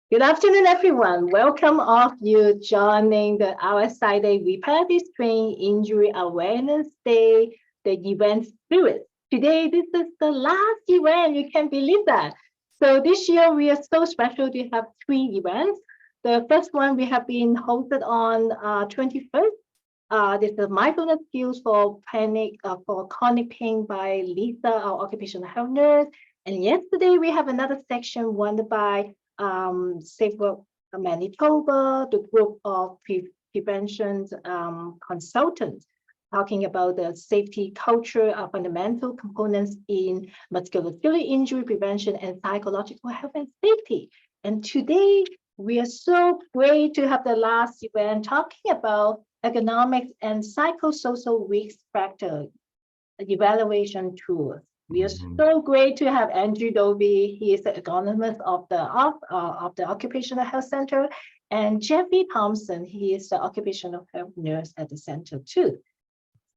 Good afternoon, everyone. Welcome all of you joining the RSI Day Reparative Strain Injury Awareness Day, the event series. Today, this is the last event. You can believe that. So this year, we are so special to have 3 events. The first one we have been hosted on 21st. This is mindfulness skills for chronic pain by Lisa, our occupational health nurse. And yesterday, we have another section won by Safe Work Manitoba, the group of prevention consultants, talking about the safety culture of fundamental components in musculoskeletal injury prevention and psychological health and safety. And today, we are so great to have the last event talking about ergonomics and psychosocial risk factor evaluation tools. We are so great to have Andrew Dolhy. He is the ergonomist of the Occupational Health Center, and Geoffrey Thompson. He is the occupational health nurse at the center too.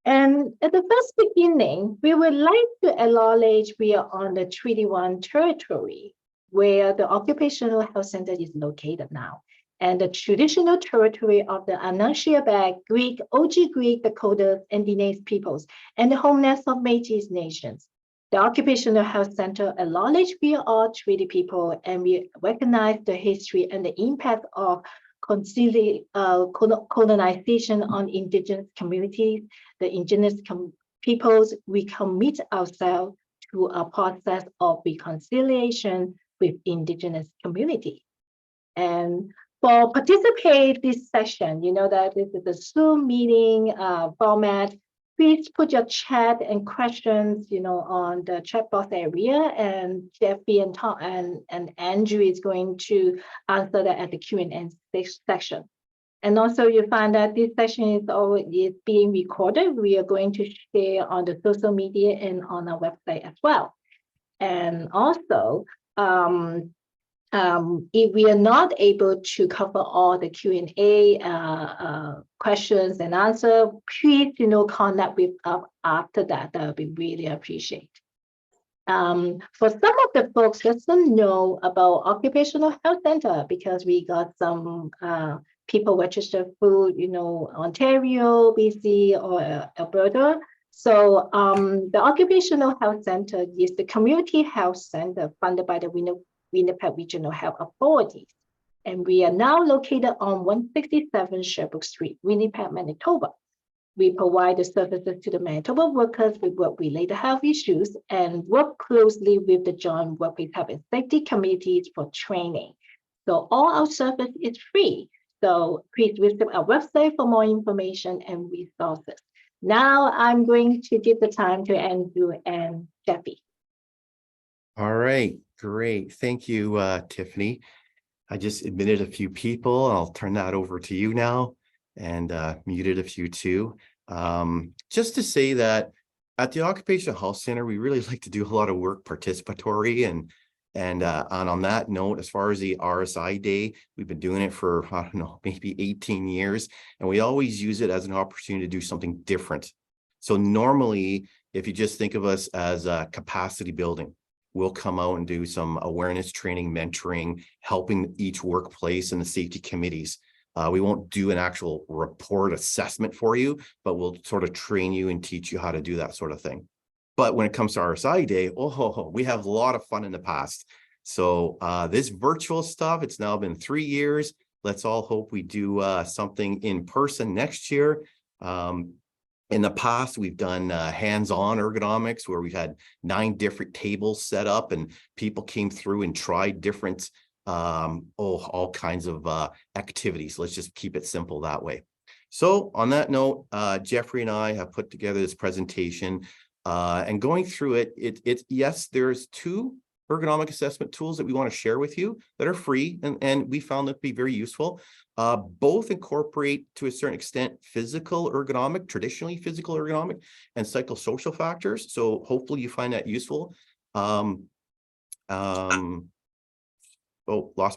And at the first beginning, we would like to acknowledge we are on the Treaty 1 territory, where the Occupational Health Center is located now, and the traditional territory of the Anishinaabe, Greek, OG Greek, Dakotas, and Diné peoples, and the homelands of Métis nations. The Occupational Health Center acknowledges we are all treaty people, and we recognize the history and the impact of colonization on indigenous communities, the indigenous peoples. We commit ourselves to a process of reconciliation with indigenous community. And for participate this session, you know that this is a Zoom meeting format. Please put your chat and questions, on the chat box area, and Geoffrey and Tom and Andrew is going to answer that at the Q&A section. And also, you find that this session is being recorded. We are going to share on the social media and on our website as well. And also, if we are not able to cover all the Q&A questions and answer, please, connect with us after that. That would be really appreciated. For some of the folks that don't know about Occupational Health Center, because we got some people registered through, Ontario, BC, or Alberta. So the Occupational Health Center is the community health center funded by the Winnipeg Regional Health Authorities. And we are now located on 167 Sherbrooke Street, Winnipeg, Manitoba. We provide the services to the Manitoba workers with work-related health issues and work closely with the Joint Workplace Health and Safety Committees for training. So all our service is free. So please visit our website for more information and resources. Now I'm going to give the time to Andrew and Geoffrey. All right, great. Thank you, Tiffany. I just admitted a few people. I'll turn that over to you now, and muted a few too. Just to say that at the Occupational Health Center, we really like to do a lot of work participatory, and on that note, as far as the RSI Day, we've been doing it for, I don't know, maybe 18 years, and we always use it as an opportunity to do something different. So normally, if you just think of us as capacity building, we'll come out and do some awareness training, mentoring, helping each workplace and the safety committees. We won't do an actual report assessment for you, but we'll sort of train you and teach you how to do that sort of thing. But when it comes to RSI Day, we have a lot of fun in the past. So this virtual stuff, it's now been 3 years. Let's all hope we do something in person next year. In the past, we've done hands-on ergonomics where we've had 9 different tables set up and people came through and tried different, all kinds of activities. Let's just keep it simple that way. So on that note, Geoffrey and I have put together this presentation and going through it, yes, there's 2 ergonomic assessment tools that we want to share with you that are free, and we found them to be very useful. Both incorporate, to a certain extent, traditionally physical ergonomic and psychosocial factors. So hopefully you find that useful. Lost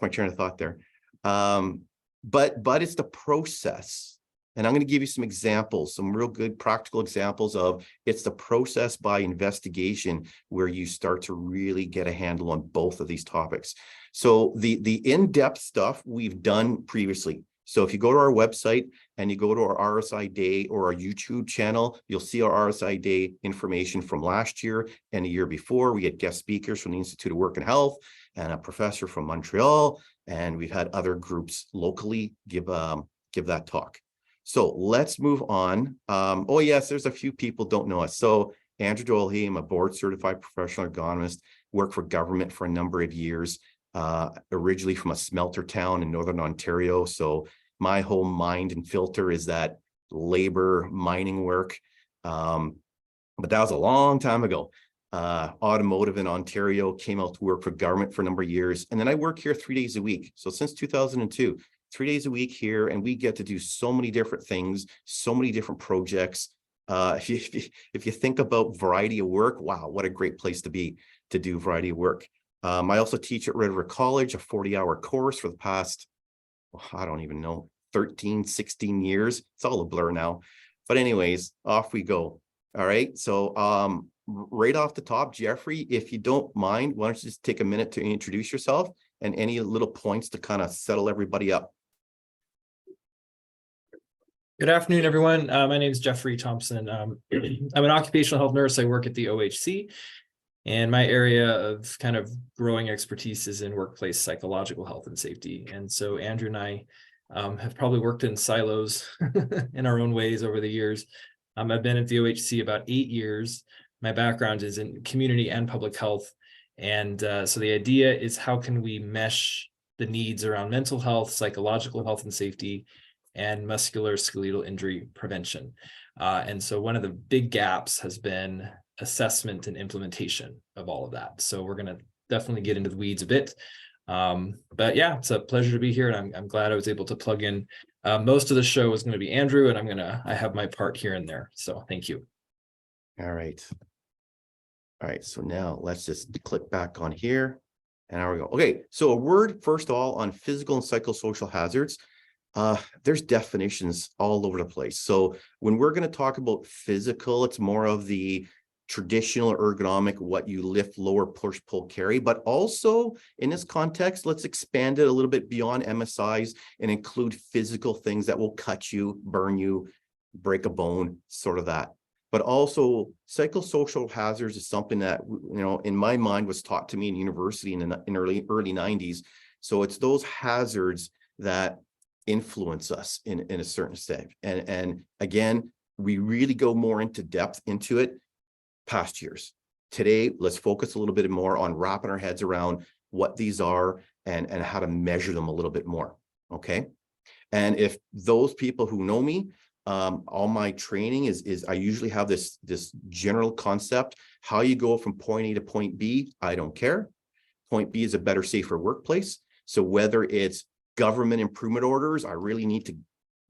my train of thought there. But it's the process And I'm going to give you some examples, some real good practical examples of it's the process by investigation where you start to really get a handle on both of these topics. So the in-depth stuff we've done previously. So if you go to our website and you go to our RSI Day or our YouTube channel, you'll see our RSI Day information from last year and the year before. We had guest speakers from the Institute of Work and Health and a professor from Montreal, and we've had other groups locally give that talk. So let's move on. Oh yes, there's a few people don't know us. So Andrew Dolhy, I'm a board certified professional ergonomist, worked for government for a number of years, originally from a smelter town in Northern Ontario. So my whole mind and filter is that labor mining work. But that was a long time ago. Automotive in Ontario, came out to work for government for a number of years. And then I work here 3 days a week. So since 2002. 3 days a week here, and we get to do so many different things, so many different projects. If you think about variety of work, wow, what a great place to be to do variety of work. I also teach at Red River College, a 40-hour course for the past, I don't even know, 13, 16 years. It's all a blur now. But anyways, off we go. All right. So right off the top, Geoffrey, if you don't mind, why don't you just take a minute to introduce yourself and any little points to kind of settle everybody up. Good afternoon, everyone. My name is Geoffrey Thompson. I'm an occupational health nurse. I work at the OHC, and my area of kind of growing expertise is in workplace psychological health and safety. And so Andrew and I have probably worked in silos in our own ways over the years. I've been at the OHC about 8 years. My background is in community and public health. And so the idea is, how can we mesh the needs around mental health, psychological health and safety, and musculoskeletal injury prevention. And so one of the big gaps has been assessment and implementation of all of that. So we're going to definitely get into the weeds a bit. But yeah, it's a pleasure to be here, and I'm glad I was able to plug in. Most of the show is going to be Andrew, and I have my part here and there. So thank you. All right. All right, so now let's just click back on here, and there we go. Okay, so a word, first of all, on physical and psychosocial hazards. There's definitions all over the place. So when we're going to talk about physical, it's more of the traditional ergonomic, what you lift, lower, push, pull, carry. But also in this context, let's expand it a little bit beyond MSIs and include physical things that will cut you, burn you, break a bone, sort of that. But also psychosocial hazards is something that, in my mind was taught to me in university in early 90s. So it's those hazards that influence us in a certain state. And again, we really go more into depth into it past years. Today, let's focus a little bit more on wrapping our heads around what these are and how to measure them a little bit more. Okay. And if those people who know me, all my training is I usually have this general concept, how you go from point A to point B, I don't care. Point B is a better, safer workplace. So whether it's government improvement orders, I really need to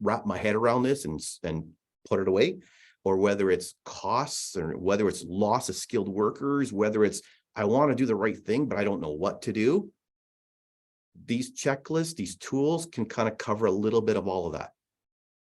wrap my head around this and put it away, or whether it's costs, or whether it's loss of skilled workers, whether it's I want to do the right thing, but I don't know what to do. These checklists, these tools can kind of cover a little bit of all of that.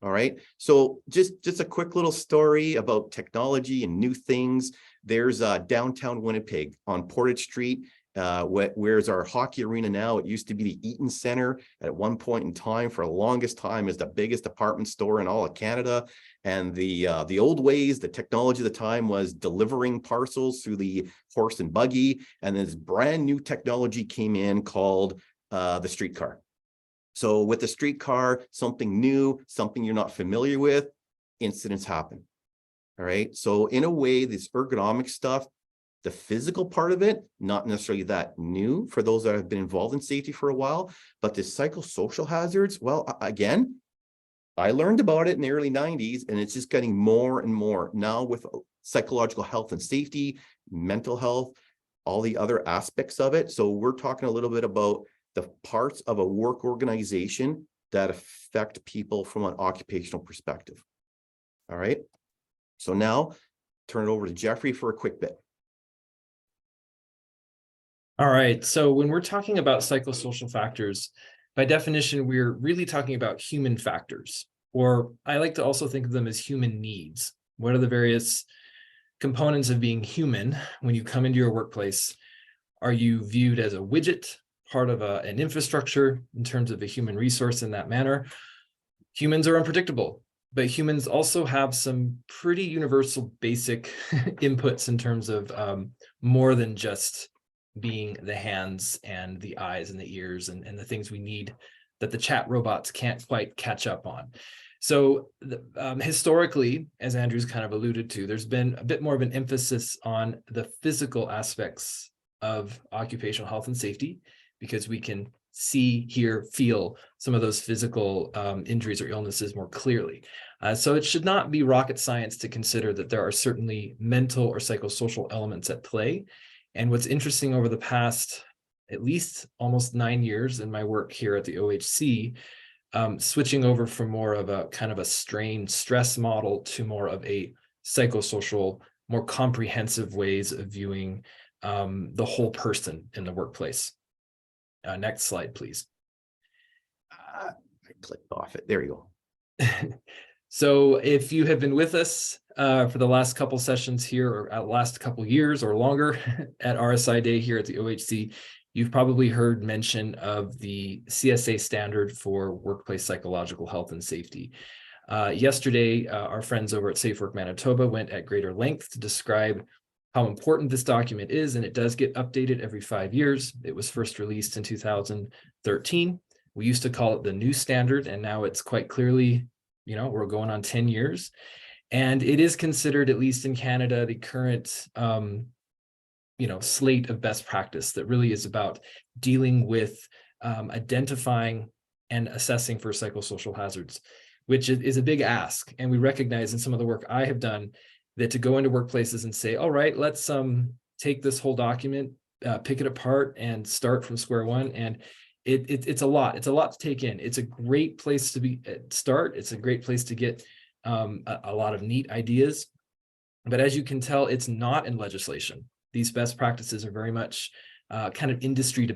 All right. So just a quick little story about technology and new things. There's downtown Winnipeg on Portage Street. Where's our hockey arena now? It used to be the Eaton Center at one point in time. For the longest time, is the biggest department store in all of Canada. And the old ways, the technology at the time was delivering parcels through the horse and buggy. And this brand new technology came in called the streetcar. So with the streetcar, something new, something you're not familiar with, incidents happen. All right. So in a way, this ergonomic stuff, the physical part of it, not necessarily that new for those that have been involved in safety for a while, but the psychosocial hazards, well, again, I learned about it in the early 90s, and it's just getting more and more now with psychological health and safety, mental health, all the other aspects of it. So we're talking a little bit about the parts of a work organization that affect people from an occupational perspective. All right. So now turn it over to Geoffrey for a quick bit. All right. So when we're talking about psychosocial factors, by definition, we're really talking about human factors. or I like to also think of them as human needs. What are the various components of being human when you come into your workplace? Are you viewed as a widget, part of an infrastructure in terms of a human resource in that manner? Humans are unpredictable, but humans also have some pretty universal basic inputs in terms of more than just being the hands and the eyes and the ears and the things we need that the chat robots can't quite catch up on. So historically, as Andrew's kind of alluded to, there's been a bit more of an emphasis on the physical aspects of occupational health and safety, because we can see, hear, feel some of those physical injuries or illnesses more clearly. So it should not be rocket science to consider that there are certainly mental or psychosocial elements at play. And what's interesting over the past, at least almost 9 years in my work here at the OHC, switching over from more of a kind of a strain stress model to more of a psychosocial, more comprehensive ways of viewing the whole person in the workplace. Next slide, please. I clicked off it. There you go. So if you have been with us for the last couple sessions here, or last couple years or longer at RSI Day here at the OHC, you've probably heard mention of the CSA standard for workplace psychological health and safety. Yesterday, our friends over at Safe Work Manitoba went at greater length to describe how important this document is, and it does get updated every 5 years. It was first released in 2013. We used to call it the new standard, and now it's quite clearly, we're going on 10 years. And it is considered, at least in Canada, the current slate of best practice that really is about dealing with identifying and assessing for psychosocial hazards, which is a big ask. And we recognize in some of the work I have done that to go into workplaces and say, all right, let's take this whole document, pick it apart and start from square one. And it's a lot. It's a lot to take in. It's a great place to start. It's a great place to get a lot of neat ideas. But as you can tell, it's not in legislation. These best practices are very much kind of industry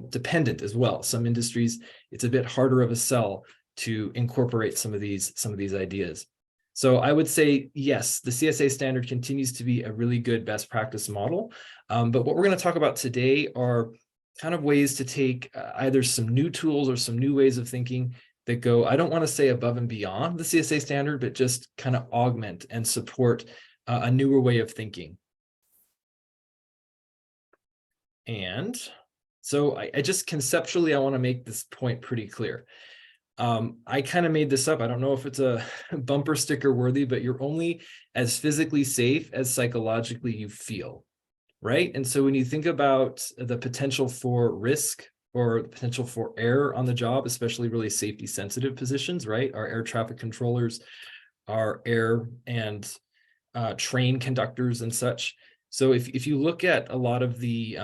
dependent as well. Some industries, it's a bit harder of a sell to incorporate some of these ideas. So I would say, yes, the CSA standard continues to be a really good best practice model. But what we're going to talk about today are kind of ways to take either some new tools or some new ways of thinking that go, I don't want to say above and beyond the CSA standard, but just kind of augment and support a newer way of thinking. And so I just conceptually, I want to make this point pretty clear. I kind of made this up. I don't know if it's a bumper sticker worthy, but you're only as physically safe as psychologically you feel, right? And so when you think about the potential for risk or the potential for error on the job, especially really safety sensitive positions, right? Our air traffic controllers, our air and train conductors and such. So if you look at a lot of the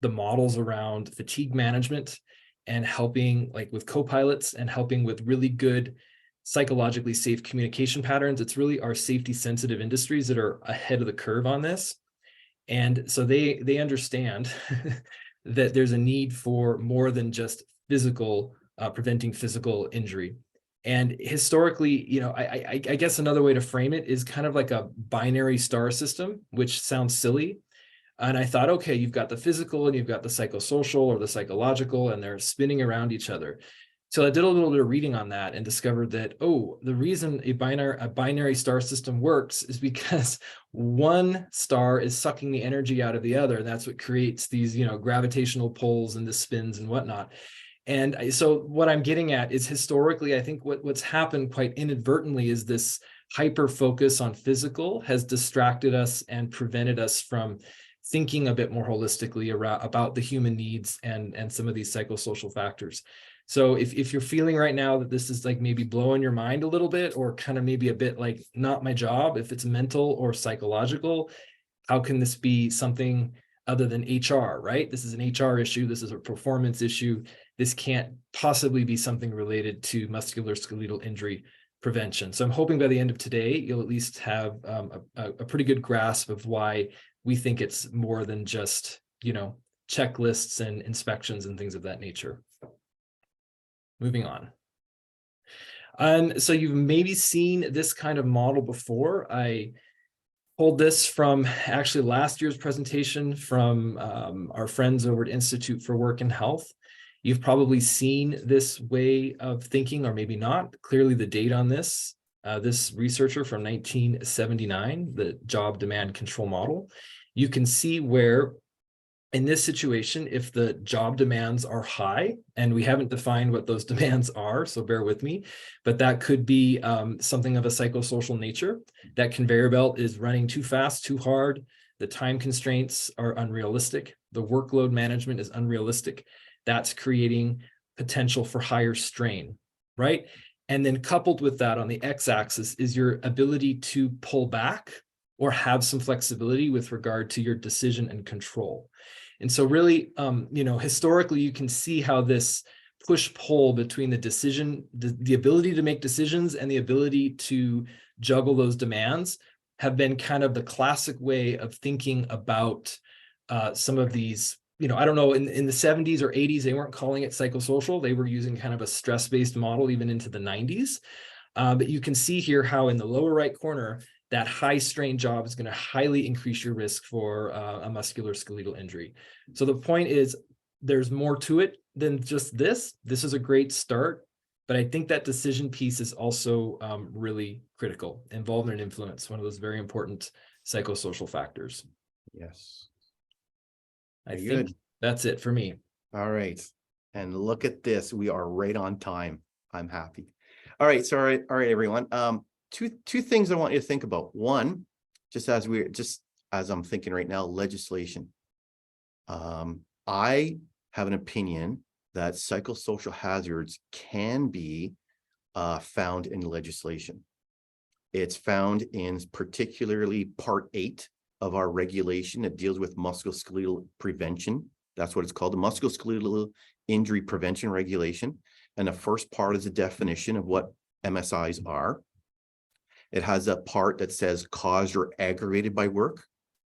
models around fatigue management and helping like with co-pilots and helping with really good psychologically safe communication patterns, it's really our safety sensitive industries that are ahead of the curve on this. And so they understand that there's a need for more than just physical, preventing physical injury. And historically, I guess another way to frame it is kind of like a binary star system, which sounds silly. And I thought, okay, you've got the physical and you've got the psychosocial or the psychological, and they're spinning around each other. So I did a little bit of reading on that and discovered that, the reason a binary star system works is because one star is sucking the energy out of the other. And that's what creates these, gravitational pulls and the spins and whatnot. And so what I'm getting at is historically, I think what's happened quite inadvertently is this hyper focus on physical has distracted us and prevented us from thinking a bit more holistically about the human needs and some of these psychosocial factors. So if you're feeling right now that this is like maybe blowing your mind a little bit, or kind of maybe a bit like not my job, if it's mental or psychological, how can this be something other than HR, right? This is an HR issue. This is a performance issue. This can't possibly be something related to musculoskeletal injury prevention. So I'm hoping by the end of today, you'll at least have a pretty good grasp of why we think it's more than just, checklists and inspections and things of that nature. Moving on. And so you've maybe seen this kind of model before. I pulled this from actually last year's presentation from our friends over at Institute for Work and Health. You've probably seen this way of thinking, or maybe not. Clearly the data on this, this researcher from 1979, the job demand control model, you can see where in this situation, if the job demands are high, and we haven't defined what those demands are, so bear with me, but that could be something of a psychosocial nature. That conveyor belt is running too fast, too hard. The time constraints are unrealistic. The workload management is unrealistic. That's creating potential for higher strain, right? And then coupled with that on the x-axis is your ability to pull back or have some flexibility with regard to your decision and control. And so really, historically, you can see how this push-pull between the decision, the ability to make decisions and the ability to juggle those demands have been kind of the classic way of thinking about some of these, I don't know, in the 70s or 80s, they weren't calling it psychosocial. They were using kind of a stress-based model even into the 90s. But you can see here how in the lower right corner, that high strain job is going to highly increase your risk for a musculoskeletal injury. So the point is, there's more to it than just this. This is a great start, but I think that decision piece is also really critical. Involvement and influence, one of those very important psychosocial factors. Yes. I Very think good. that's it for me. All right. And look at this. We are right on time. I'm happy. All right. So, all right, everyone. Two things I want you to think about. One, just as I'm thinking right now, legislation. I have an opinion that psychosocial hazards can be found in legislation. It's found in particularly Part 8 of our regulation that deals with musculoskeletal prevention. That's what it's called, the Musculoskeletal Injury Prevention Regulation. And the first part is a definition of what MSIs are. It has a part that says caused or aggravated by work,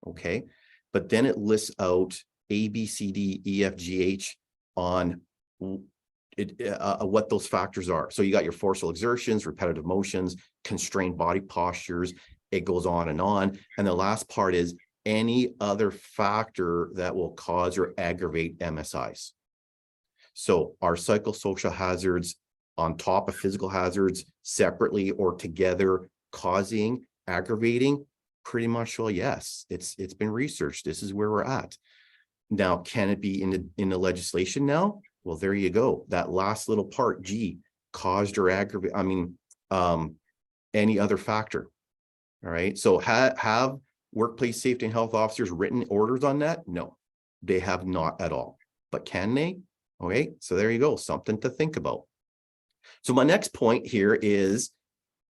okay? But then it lists out A, B, C, D, E, F, G, H on what those factors are. So you got your forceful exertions, repetitive motions, constrained body postures, it goes on. And the last part is any other factor that will cause or aggravate MSIs. So are psychosocial hazards on top of physical hazards separately or together causing, aggravating? Pretty much, well, yes, it's been researched. This is where we're at. Now, can it be in the legislation now? Well, there you go. That last little part, G, caused or aggravate, any other factor. All right. So have workplace safety and health officers written orders on that? No, they have not at all. But can they? Okay. So there you go. Something to think about. So my next point here is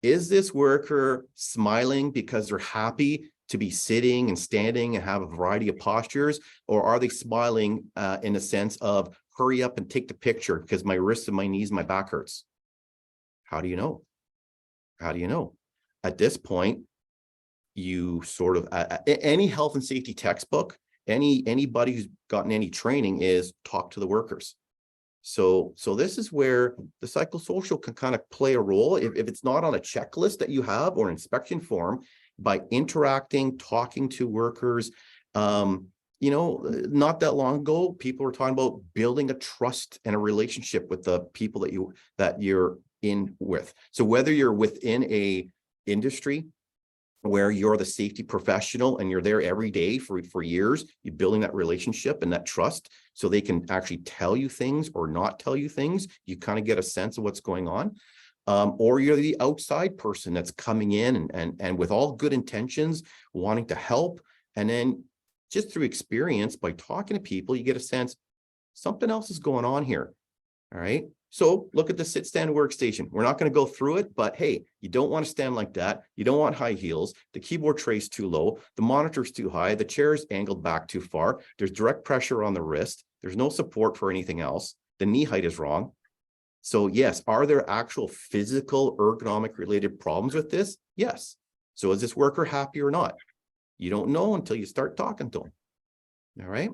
this worker smiling because they're happy to be sitting and standing and have a variety of postures? Or are they smiling in a sense of hurry up and take the picture because my wrists and my knees, my back hurts? How do you know? How do you know? At this point, you sort of, any health and safety textbook, anybody who's gotten any training is talk to the workers. So this is where the psychosocial can kind of play a role. If it's not on a checklist that you have or an inspection form, by interacting, talking to workers. Not that long ago, people were talking about building a trust and a relationship with the people that you're in with. So whether you're within a industry where you're the safety professional and you're there every day for years, you're building that relationship and that trust so they can actually tell you things or not tell you things. You kind of get a sense of what's going on. Or you're the outside person that's coming in and with all good intentions, wanting to help. And then just through experience, by talking to people, you get a sense something else is going on here. All right. So look at the sit stand workstation. We're not going to go through it, but hey, you don't want to stand like that. You don't want high heels. The keyboard tray is too low. The monitor's too high. The chair is angled back too far. There's direct pressure on the wrist. There's no support for anything else. The knee height is wrong. So yes, are there actual physical ergonomic related problems with this? Yes. So is this worker happy or not? You don't know until you start talking to them. All right.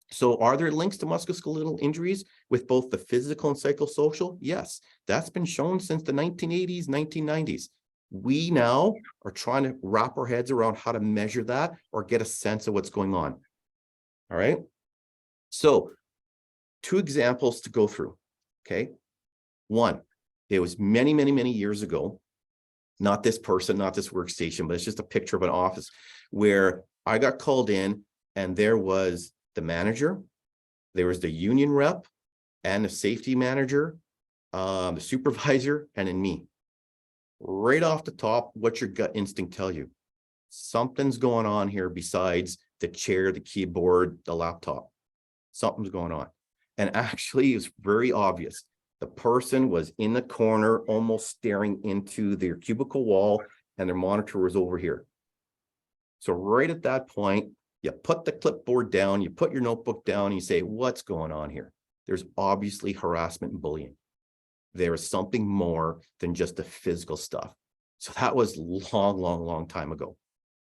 So are there links to musculoskeletal injuries with both the physical and psychosocial? Yes, that's been shown since the 1980s, 1990s. We now are trying to wrap our heads around how to measure that or get a sense of what's going on. All right. So 2 examples to go through. Okay. One, it was many, many, many years ago. Not this person, not this workstation, but it's just a picture of an office where I got called in and there was the manager, there was the union rep and the safety manager, the supervisor, and then me. Right off the top, what's your gut instinct tell you? Something's going on here besides the chair, the keyboard, the laptop. Something's going on. And actually, it's very obvious. The person was in the corner, almost staring into their cubicle wall, and their monitor was over here. So right at that point, you put the clipboard down, you put your notebook down, and you say, what's going on here? There's obviously harassment and bullying. There is something more than just the physical stuff. So that was long, long, long time ago.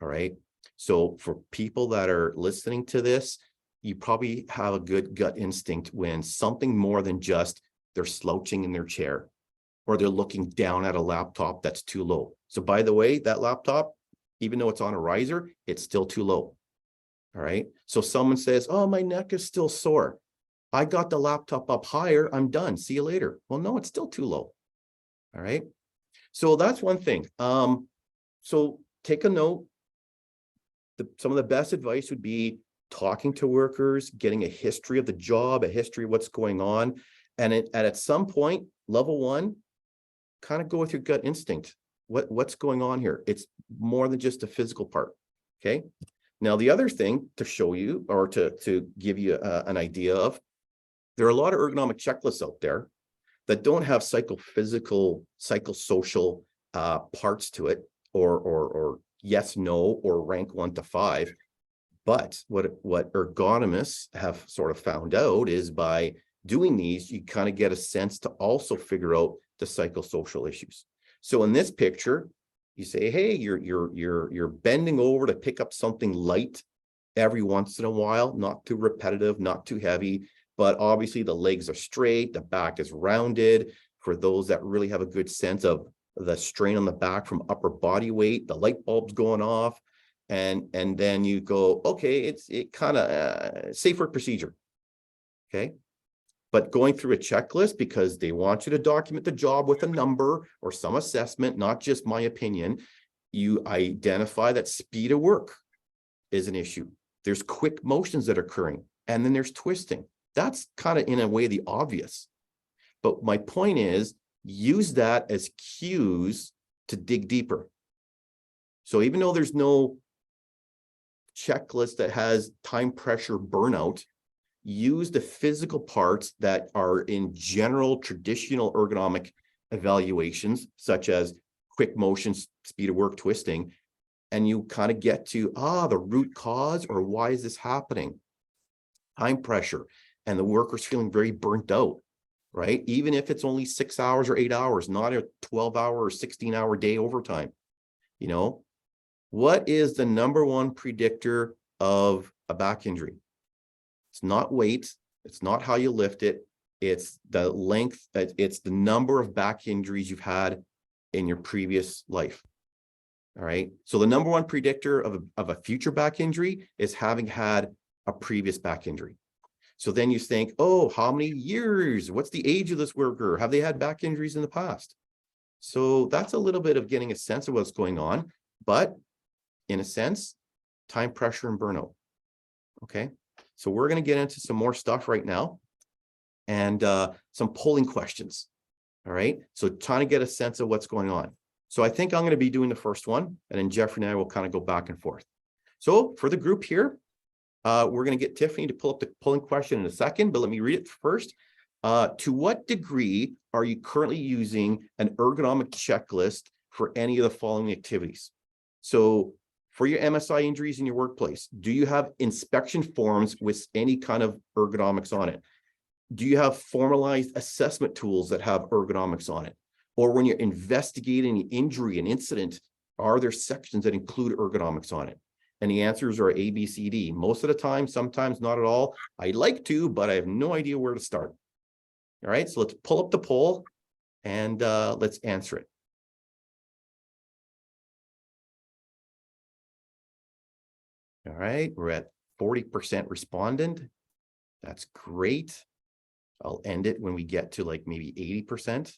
All right. So for people that are listening to this, you probably have a good gut instinct when something more than just they're slouching in their chair or they're looking down at a laptop that's too low. So by the way, that laptop, even though it's on a riser, it's still too low. All right. So someone says, oh, my neck is still sore. I got the laptop up higher. I'm done. See you later. Well, no, it's still too low. All right. So that's one thing. So take a note. Some of the best advice would be talking to workers, getting a history of the job, a history of what's going on. And at some point, level 1, kind of go with your gut instinct. What's going on here? It's more than just a physical part. Okay. Now, the other thing to show you or to give you an idea of, there are a lot of ergonomic checklists out there that don't have psychophysical, psychosocial parts to it, or yes, no, or rank 1 to 5. But what ergonomists have sort of found out is by doing these, you kind of get a sense to also figure out the psychosocial issues. So in this picture, you say, hey, you're bending over to pick up something light every once in a while, not too repetitive, not too heavy, but obviously the legs are straight, the back is rounded. For those that really have a good sense of the strain on the back from upper body weight, the light bulb's going off, and then you go, okay, it kind of safe work procedure. Okay. But going through a checklist because they want you to document the job with a number or some assessment, not just my opinion, you identify that speed of work is an issue. There's quick motions that are occurring, and then there's twisting. That's kind of in a way the obvious. But my point is, use that as cues to dig deeper. So even though there's no checklist that has time, pressure, burnout, use the physical parts that are in general traditional ergonomic evaluations, such as quick motions, speed of work, twisting, and you kind of get to, the root cause, or why is this happening? Time pressure, and the worker's feeling very burnt out, right? Even if it's only 6 hours or 8 hours, not a 12-hour or 16-hour day overtime. You know, what is the number 1 predictor of a back injury? It's not weight. It's not how you lift it. It's the length. It's the number of back injuries you've had in your previous life. All right. So the number 1 predictor of a future back injury is having had a previous back injury. So then you think, oh, how many years? What's the age of this worker? Have they had back injuries in the past? So that's a little bit of getting a sense of what's going on. But in a sense, time, pressure, and burnout. Okay. So we're going to get into some more stuff right now and some polling questions. All right. So trying to get a sense of what's going on. So I think I'm going to be doing the first one, and then Geoffrey and I will kind of go back and forth. So for the group here, we're going to get Tiffany to pull up the polling question in a second, but let me read it first. To what degree are you currently using an ergonomic checklist for any of the following activities? So for your MSI injuries in your workplace, do you have inspection forms with any kind of ergonomics on it? Do you have formalized assessment tools that have ergonomics on it? Or when you're investigating an injury, an incident, are there sections that include ergonomics on it? And the answers are A, B, C, D. Most of the time, sometimes not at all. I'd like to, but I have no idea where to start. All right, so let's pull up the poll and let's answer it. All right, we're at 40% respondent. That's great. I'll end it when we get to like maybe 80%.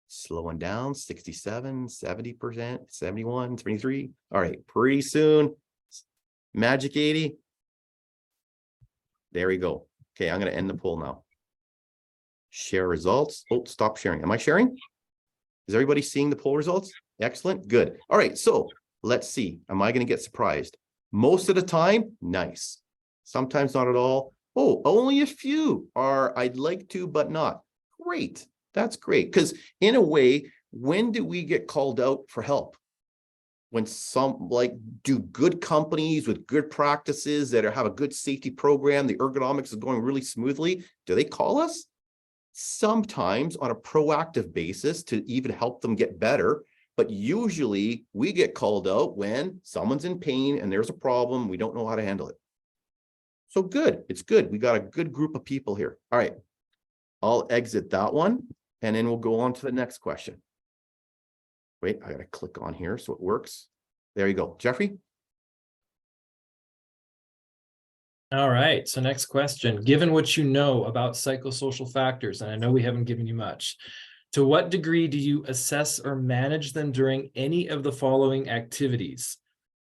Slowing down, 67, 70%, 71, 23. All right, pretty soon, magic 80. There we go. Okay, I'm going to end the poll now. Share results. Oh, stop sharing. Am I sharing? Is everybody seeing the poll results? Excellent. Good. All right, so let's see. Am I going to get surprised? Most of the time, nice. Sometimes not at all. Oh, only a few are I'd like to, but not. Great. That's great. Because in a way, when do we get called out for help? When do good companies with good practices that have a good safety program, the ergonomics is going really smoothly, do they call us? Sometimes on a proactive basis to even help them get better. But usually we get called out when someone's in pain and there's a problem. We don't know how to handle it. So good. It's good. We got a good group of people here. All right. I'll exit that one and then we'll go on to the next question. Wait, I got to click on here so it works. There you go. Geoffrey? All right. So next question. Given what you know about psychosocial factors, and I know we haven't given you much, to what degree do you assess or manage them during any of the following activities?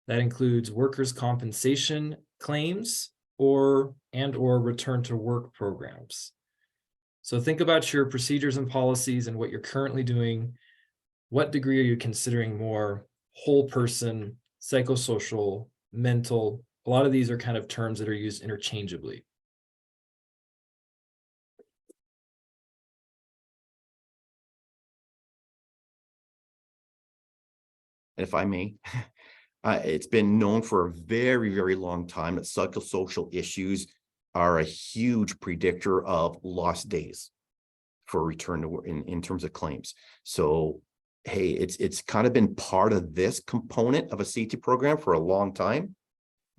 That includes workers' compensation claims or return to work programs. So think about your procedures and policies and what you're currently doing. What degree are you considering more whole person, psychosocial, mental? A lot of these are kind of terms that are used interchangeably. If I may, it's been known for a very, very long time that psychosocial issues are a huge predictor of lost days for return to work in terms of claims. So, hey, it's kind of been part of this component of a safety program for a long time.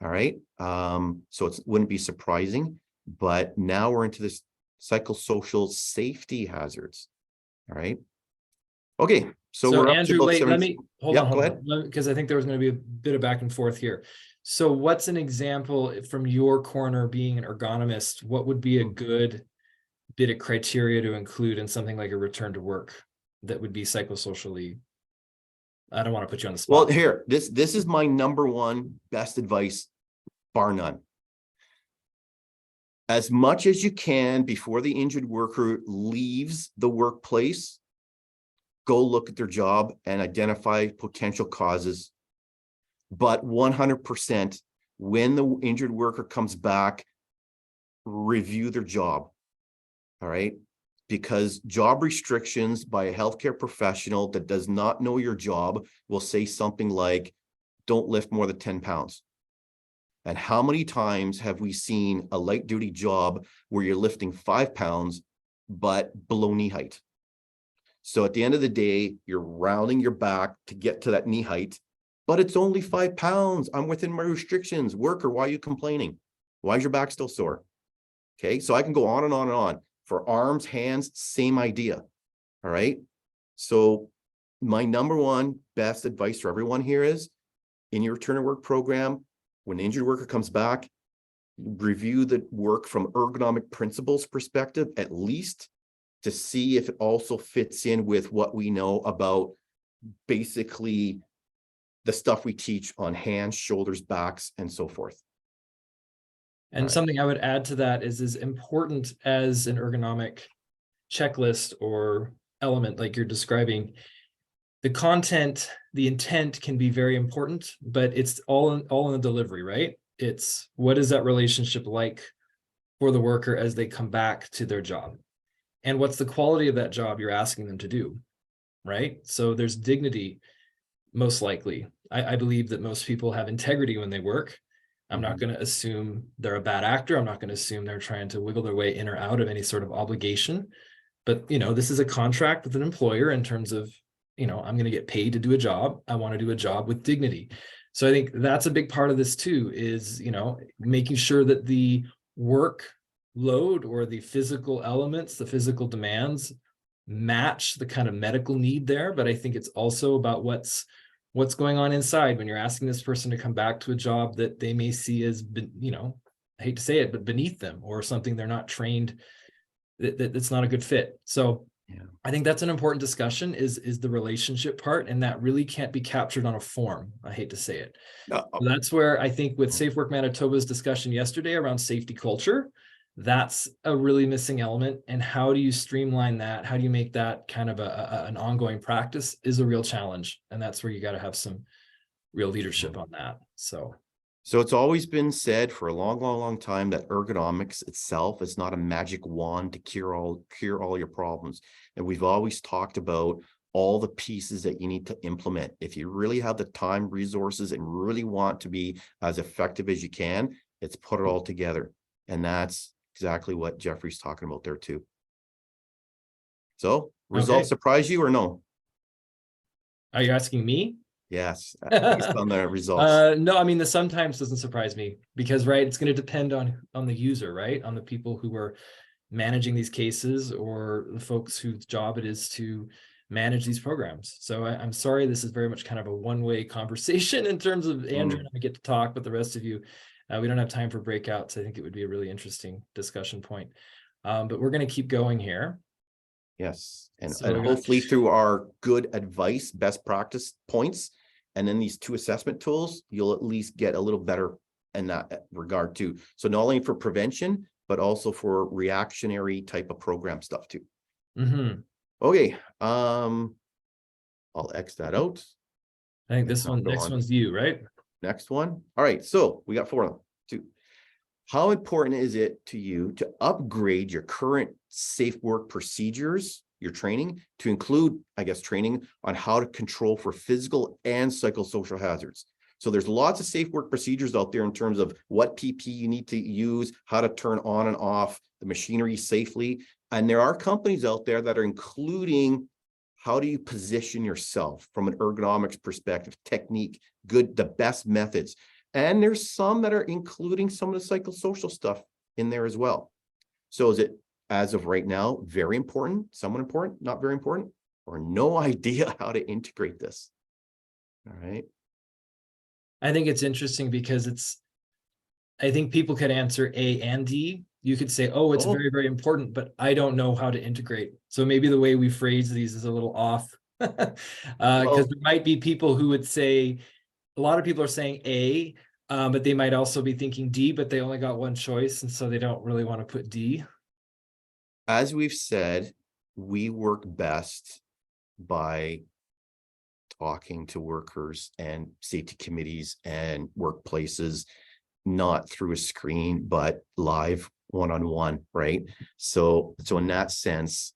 All right. So it wouldn't be surprising, but now we're into this psychosocial safety hazards. All right. Okay. So we're Andrew, wait, let me hold yeah, on, go ahead. because I think there was going to be a bit of back and forth here. So what's an example from your corner being an ergonomist? What would be a good bit of criteria to include in something like a return to work that would be psychosocially? I don't want to put you on the spot. Well, here, this is my number one best advice, bar none. As much as you can before the injured worker leaves the workplace, go look at their job and identify potential causes. But 100%, when the injured worker comes back, review their job. All right. Because job restrictions by a healthcare professional that does not know your job will say something like, don't lift more than 10 pounds. And how many times have we seen a light duty job where you're lifting 5 pounds, but below knee height? So at the end of the day, you're rounding your back to get to that knee height, but it's only 5 pounds. I'm within my restrictions. Worker, why are you complaining? Why is your back still sore? Okay, so I can go on and on and on. For arms, hands, same idea. All right. So my number one best advice for everyone here is in your return to work program, when the injured worker comes back, review the work from ergonomic principles perspective, at least to see if it also fits in with what we know about basically the stuff we teach on hands, shoulders, backs, and so forth. And something I would add to that is as important as an ergonomic checklist or element like you're describing, the content, the intent can be very important, but it's all in the delivery, right? It's what is that relationship like for the worker as they come back to their job? And what's the quality of that job you're asking them to do, right? So there's dignity, most likely. I believe that most people have integrity when they work. I'm not going to assume they're a bad actor. I'm not going to assume they're trying to wiggle their way in or out of any sort of obligation. But, you know, this is a contract with an employer in terms of, I'm going to get paid to do a job. I want to do a job with dignity. So I think that's a big part of this too, is, making sure that the work load or the physical elements, the physical demands match the kind of medical need there. But I think it's also about what's going on inside when you're asking this person to come back to a job that they may see as, I hate to say it, but beneath them, or something they're not trained, that's not a good fit. So Yeah. I think that's an important discussion, is the relationship part, and that really can't be captured on a form. I hate to say it. So that's where I think with Safe Work Manitoba's discussion yesterday around safety culture, that's a really missing element. And how do you streamline that? How do you make that kind of an ongoing practice is a real challenge. And that's where you got to have some real leadership on that. So it's always been said for a long, long, long time that ergonomics itself is not a magic wand to cure all your problems. And we've always talked about all the pieces that you need to implement. If you really have the time, resources, and really want to be as effective as you can, it's put it all together. And that's exactly what Geoffrey's talking about there too. So results surprise you or no? Are you asking me? Yes, based on the results. No, I mean, the sometimes doesn't surprise me, because, right, it's going to depend on the user, right? On the people who are managing these cases, or the folks whose job it is to manage these programs. So I'm sorry, this is very much kind of a one-way conversation in terms of Andrew and I get to talk, but the rest of you, we don't have time for breakouts. I think it would be a really interesting discussion point. But we're going to keep going here. Yes, and So hopefully through our good advice, best practice points, and then these two assessment tools, you'll at least get a little better in that regard too. So not only for prevention, but also for reactionary type of program stuff too. Okay, I'll X that out. I think this one, next one's you, right? Next one. All right, so we got 4 of them. 2. How important is it to you to upgrade your current safe work procedures, your training, to include, I guess, training on how to control for physical and psychosocial hazards? So there's lots of safe work procedures out there in terms of what PP you need to use, how to turn on and off the machinery safely. And there are companies out there that are including how do you position yourself from an ergonomics perspective, technique, the best methods. And there's some that are including some of the psychosocial stuff in there as well. So is it, as of right now, very important, somewhat important, not very important, or no idea how to integrate this? All right. I think it's interesting because I think people could answer A and D. You could say, oh, it's very, very important, but I don't know how to integrate. So maybe the way we phrase these is a little off. Because there might be people who would say, a lot of people are saying A, but they might also be thinking D, but they only got one choice. And so they don't really want to put D. As we've said, we work best by talking to workers and safety committees and workplaces, not through a screen, but live one-on-one, right? So in that sense,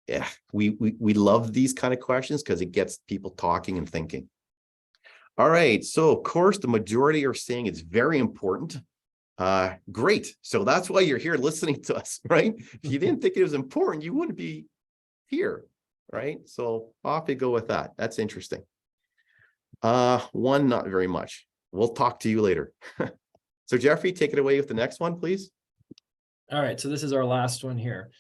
yeah, we love these kind of questions because it gets people talking and thinking. All right, so of course, the majority are saying it's very important. Great. So that's why you're here listening to us, right? If you didn't think it was important, you wouldn't be here, right? So off you go with that. That's interesting. 1, not very much. We'll talk to you later. So Geoffrey, take it away with the next one, please. All right, so this is our last one here.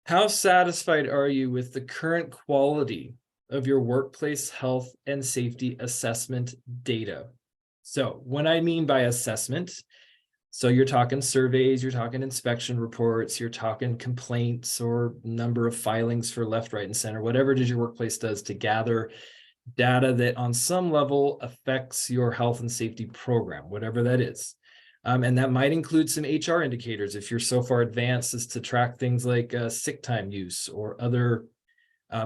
How satisfied are you with the current quality of your workplace health and safety assessment data? So what I mean by assessment, so you're talking surveys, you're talking inspection reports, you're talking complaints or number of filings for left, right, and center, whatever it is your workplace does to gather data that on some level affects your health and safety program, whatever that is. And that might include some HR indicators if you're so far advanced as to track things like sick time use or other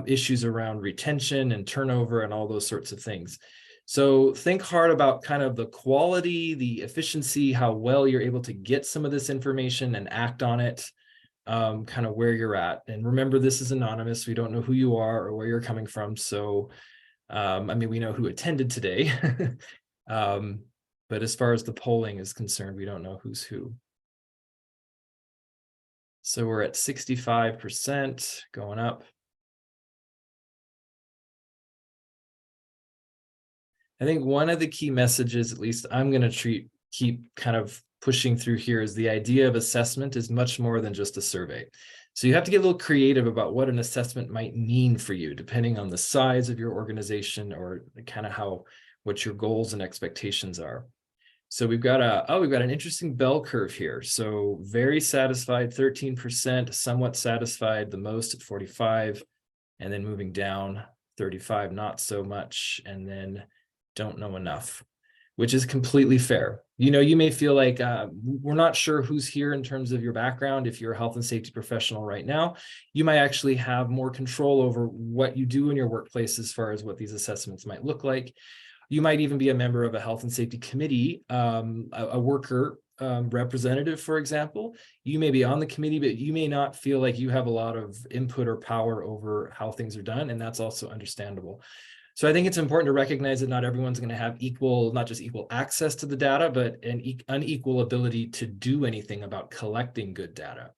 issues around retention and turnover and all those sorts of things. So think hard about kind of the quality, the efficiency, how well you're able to get some of this information and act on it, kind of where you're at. And remember, this is anonymous. We don't know who you are or where you're coming from. So, I mean, we know who attended today, but as far as the polling is concerned, we don't know who's who. So we're at 65% going up. I think one of the key messages, at least I'm going to keep kind of pushing through here, is the idea of assessment is much more than just a survey. So you have to get a little creative about what an assessment might mean for you, depending on the size of your organization or kind of what your goals and expectations are. So we've got an interesting bell curve here. So very satisfied, 13%, somewhat satisfied, the most at 45, and then moving down 35, not so much, and then don't know enough, which is completely fair. You may feel like we're not sure who's here in terms of your background. If you're a health and safety professional right now, you might actually have more control over what you do in your workplace as far as what these assessments might look like. You might even be a member of a health and safety committee, a worker representative, for example. You may be on the committee, but you may not feel like you have a lot of input or power over how things are done, and that's also understandable. So I think it's important to recognize that not everyone's going to have not just equal access to the data, but an unequal ability to do anything about collecting good data.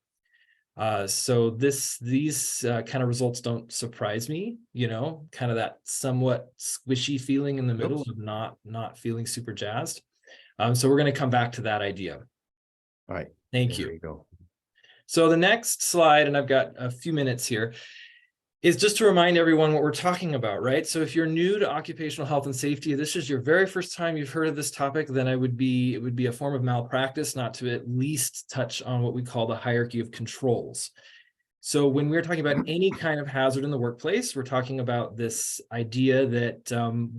So these kind of results don't surprise me, kind of that somewhat squishy feeling in the middle of not feeling super jazzed. So we're going to come back to that idea. All right. Thank There you. you go. So the next slide, and I've got a few minutes here, is just to remind everyone what we're talking about, right? So if you're new to occupational health and safety, this is your very first time you've heard of this topic, then it would be a form of malpractice not to at least touch on what we call the hierarchy of controls. So when we're talking about any kind of hazard in the workplace, we're talking about this idea that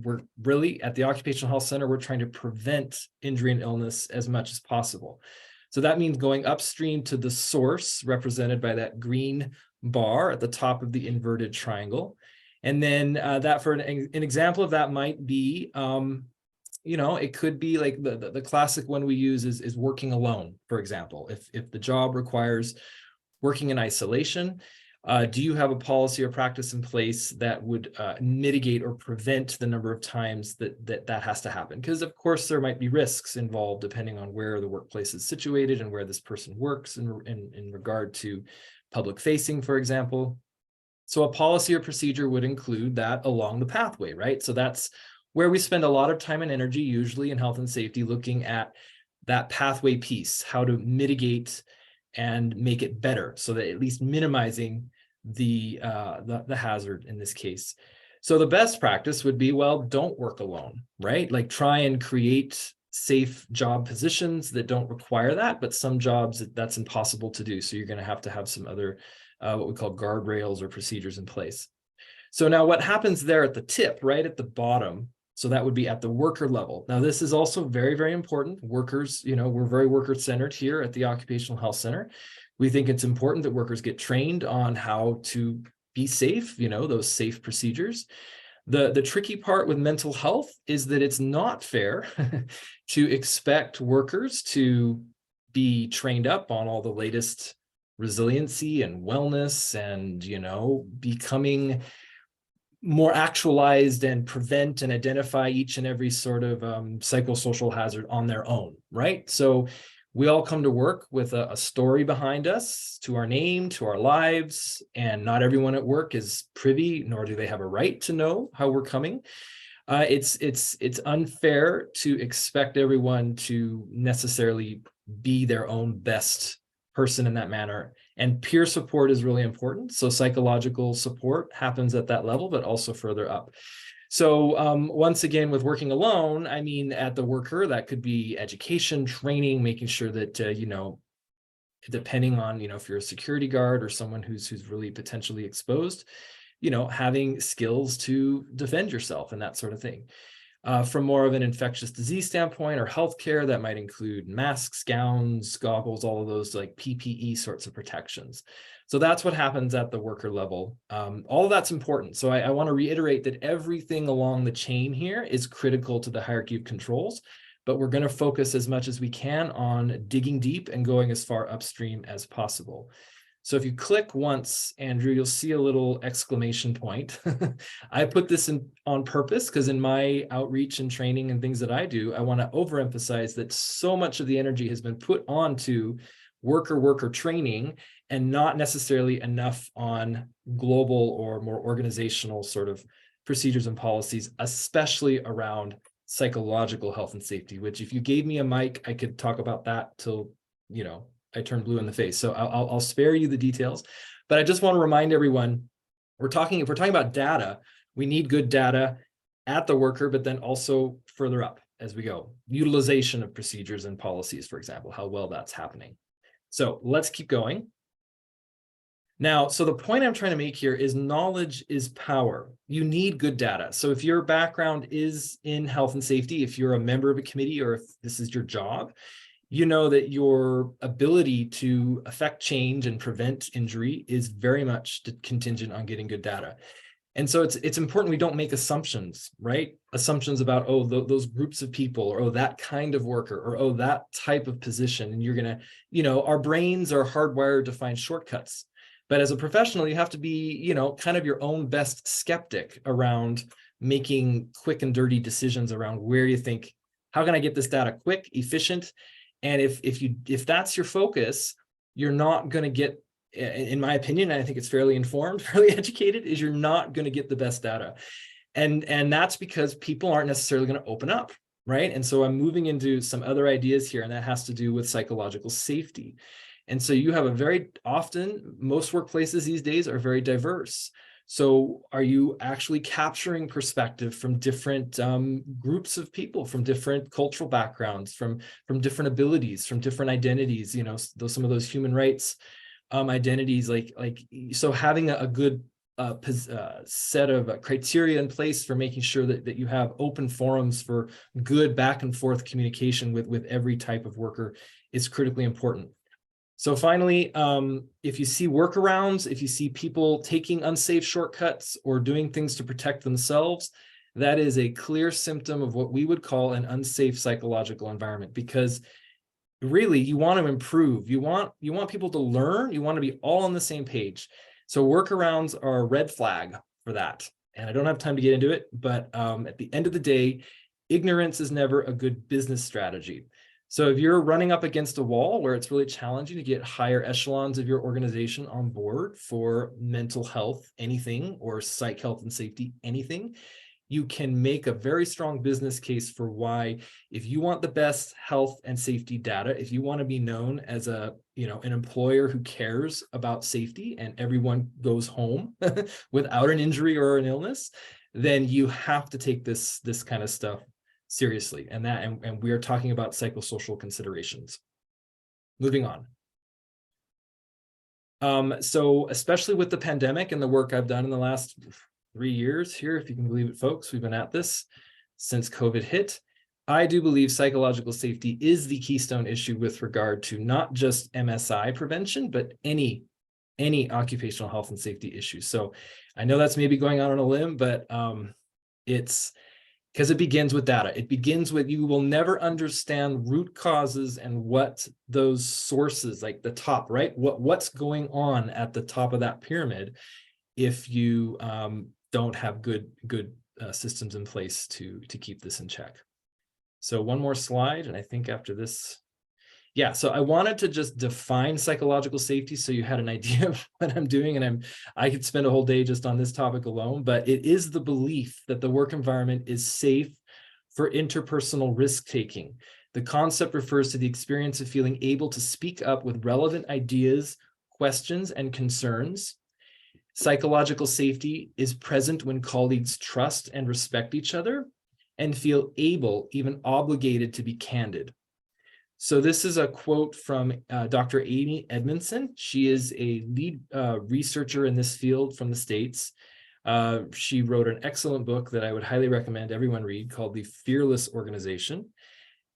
we're really at the Occupational Health Center, we're trying to prevent injury and illness as much as possible. So that means going upstream to the source, represented by that green bar at the top of the inverted triangle. And then that for an example of that might be, it could be like the classic one we use is working alone, for example. If the job requires working in isolation, do you have a policy or practice in place that would mitigate or prevent the number of times that has to happen? Because of course there might be risks involved depending on where the workplace is situated and where this person works in regard to public facing, for example. So a policy or procedure would include that along the pathway, right? So that's where we spend a lot of time and energy, usually in health and safety, looking at that pathway piece, how to mitigate and make it better, so that at least minimizing the hazard in this case. So the best practice would be, well, don't work alone, right? Like try and create safe job positions that don't require that, but some jobs that's impossible to do. So you're going to have some other what we call guardrails or procedures in place. So now what happens there at the tip, right at the bottom, so that would be at the worker level. Now, this is also very, very important. Workers, we're very worker-centered here at the Occupational Health Center. We think it's important that workers get trained on how to be safe, those safe procedures. The tricky part with mental health is that it's not fair to expect workers to be trained up on all the latest resiliency and wellness and, becoming more actualized and prevent and identify each and every sort of psychosocial hazard on their own, right? So we all come to work with a story behind us, to our name, to our lives, and not everyone at work is privy, nor do they have a right to know how we're coming. It's unfair to expect everyone to necessarily be their own best person in that manner. And peer support is really important. So psychological support happens at that level, but also further up. So once again, with working alone, I mean, at the worker, that could be education, training, making sure that, depending on, if you're a security guard or someone who's really potentially exposed, having skills to defend yourself and that sort of thing. From more of an infectious disease standpoint or healthcare, that might include masks, gowns, goggles, all of those like PPE sorts of protections. So that's what happens at the worker level. All of that's important. So I want to reiterate that everything along the chain here is critical to the hierarchy of controls, but we're going to focus as much as we can on digging deep and going as far upstream as possible. So if you click once, Andrew, you'll see a little exclamation point. I put this in on purpose because in my outreach and training and things that I do, I want to overemphasize that so much of the energy has been put onto worker training and not necessarily enough on global or more organizational sort of procedures and policies, especially around psychological health and safety, which if you gave me a mic, I could talk about that till, I turn blue in the face. So I'll spare you the details, but I just want to remind everyone, if we're talking about data, we need good data at the worker, but then also further up as we go. Utilization of procedures and policies, for example, how well that's happening. So let's keep going. Now, so the point I'm trying to make here is knowledge is power. You need good data. So if your background is in health and safety, if you're a member of a committee, or if this is your job, you know that your ability to affect change and prevent injury is very much contingent on getting good data. And so it's important we don't make assumptions, right? Assumptions about, oh, those groups of people, or oh, that kind of worker, or oh, that type of position. And you're going to, our brains are hardwired to find shortcuts. But as a professional, you have to be, kind of your own best skeptic around making quick and dirty decisions around where you think, how can I get this data quick, efficient? And if that's your focus, you're not going to get, in my opinion, and I think it's fairly informed, fairly educated, is you're not going to get the best data. And that's because people aren't necessarily going to open up, right? And so I'm moving into some other ideas here, and that has to do with psychological safety. And so you have most workplaces these days are very diverse. So are you actually capturing perspective from different groups of people, from different cultural backgrounds, from different abilities, from different identities, some of those human rights identities, so having a good set of criteria in place for making sure that you have open forums for good back and forth communication with every type of worker is critically important. So finally, if you see workarounds, if you see people taking unsafe shortcuts or doing things to protect themselves, that is a clear symptom of what we would call an unsafe psychological environment, because really you want to improve. You want people to learn. You want to be all on the same page. So workarounds are a red flag for that. And I don't have time to get into it, but at the end of the day, ignorance is never a good business strategy. So if you're running up against a wall where it's really challenging to get higher echelons of your organization on board for mental health, anything, or psych health and safety, anything, you can make a very strong business case for why, if you want the best health and safety data, if you want to be known as an employer who cares about safety and everyone goes home without an injury or an illness, then you have to take this kind of stuff seriously. And we are talking about psychosocial considerations. Moving on. So especially with the pandemic and the work I've done in the last 3 years here, if you can believe it, folks, we've been at this since COVID hit. I do believe psychological safety is the keystone issue with regard to not just MSI prevention, but any occupational health and safety issues. So I know that's maybe going out on a limb, but it's because it begins with data. It begins with, you will never understand root causes and what those sources, like the top, right? What's going on at the top of that pyramid if you don't have good systems in place to keep this in check. So one more slide, and I think after this, yeah, so I wanted to just define psychological safety so you had an idea of what I'm doing, and I could spend a whole day just on this topic alone, but it is the belief that the work environment is safe for interpersonal risk-taking. The concept refers to the experience of feeling able to speak up with relevant ideas, questions, and concerns. Psychological safety is present when colleagues trust and respect each other and feel able, even obligated, to be candid. So this is a quote from Dr. Amy Edmondson. She is a lead researcher in this field from the States. She wrote an excellent book that I would highly recommend everyone read called The Fearless Organization.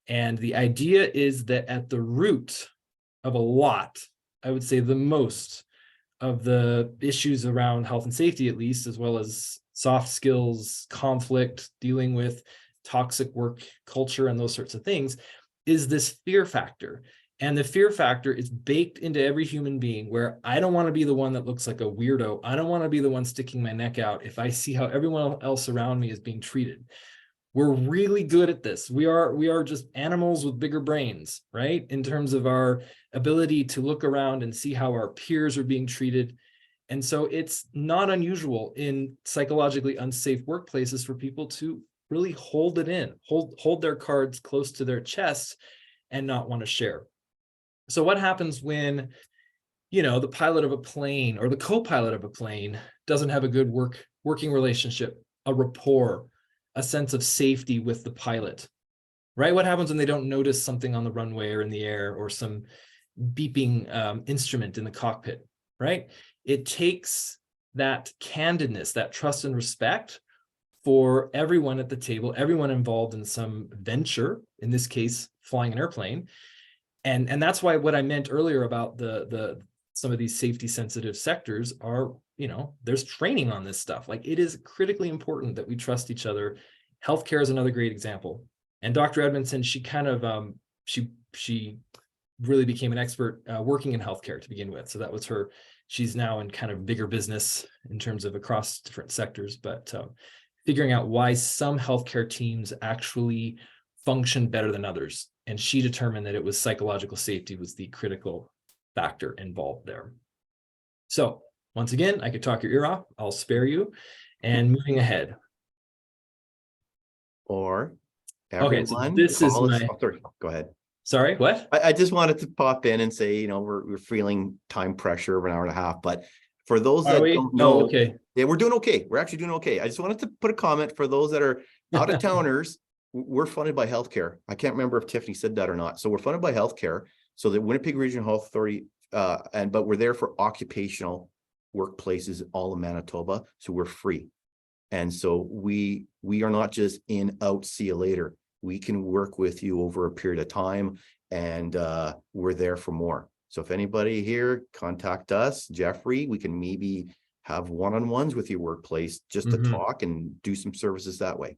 And the idea is that at the root of a lot, I would say the most of the issues around health and safety, at least, as well as soft skills, conflict, dealing with toxic work culture and those sorts of things, is this fear factor. And the fear factor is baked into every human being, where I don't want to be the one that looks like a weirdo. I don't want to be the one sticking my neck out if I see how everyone else around me is being treated. We're really good at this. We are just animals with bigger brains, right? In terms of our ability to look around and see how our peers are being treated. And so it's not unusual in psychologically unsafe workplaces for people to really hold it in, hold their cards close to their chest and not want to share. So what happens when, the pilot of a plane or the co-pilot of a plane doesn't have a good working relationship, a rapport, a sense of safety with the pilot, right? What happens when they don't notice something on the runway or in the air or some beeping instrument in the cockpit, right? It takes that candidness, that trust and respect for everyone at the table, everyone involved in some venture, in this case, flying an airplane. And that's why what I meant earlier about the some of these safety sensitive sectors are, there's training on this stuff. Like, it is critically important that we trust each other. Healthcare is another great example. And Dr. Edmondson, she kind of, she really became an expert working in healthcare to begin with. So that was her. She's now in kind of bigger business in terms of across different sectors, but figuring out why some healthcare teams actually function better than others. And she determined that it was psychological safety was the critical factor involved there. So once again, I could talk your ear off. I'll spare you. And moving ahead. Or Okay, everyone, so this is my. Oh, sorry, go ahead. Sorry, what? I just wanted to pop in and say, we're feeling time pressure of an hour and a half, but for those that don't know, okay. Yeah, we're doing okay. We're actually doing okay. I just wanted to put a comment for those that are out of towners. We're funded by healthcare. I can't remember if Tiffany said that or not. So we're funded by healthcare. So the Winnipeg Regional Health Authority, but we're there for occupational workplaces all in Manitoba. So we're free. And so we are not just in, out, see you later. We can work with you over a period of time, and we're there for more. So if anybody here, contact us, Geoffrey. We can maybe have one-on-ones with your workplace just to talk and do some services that way.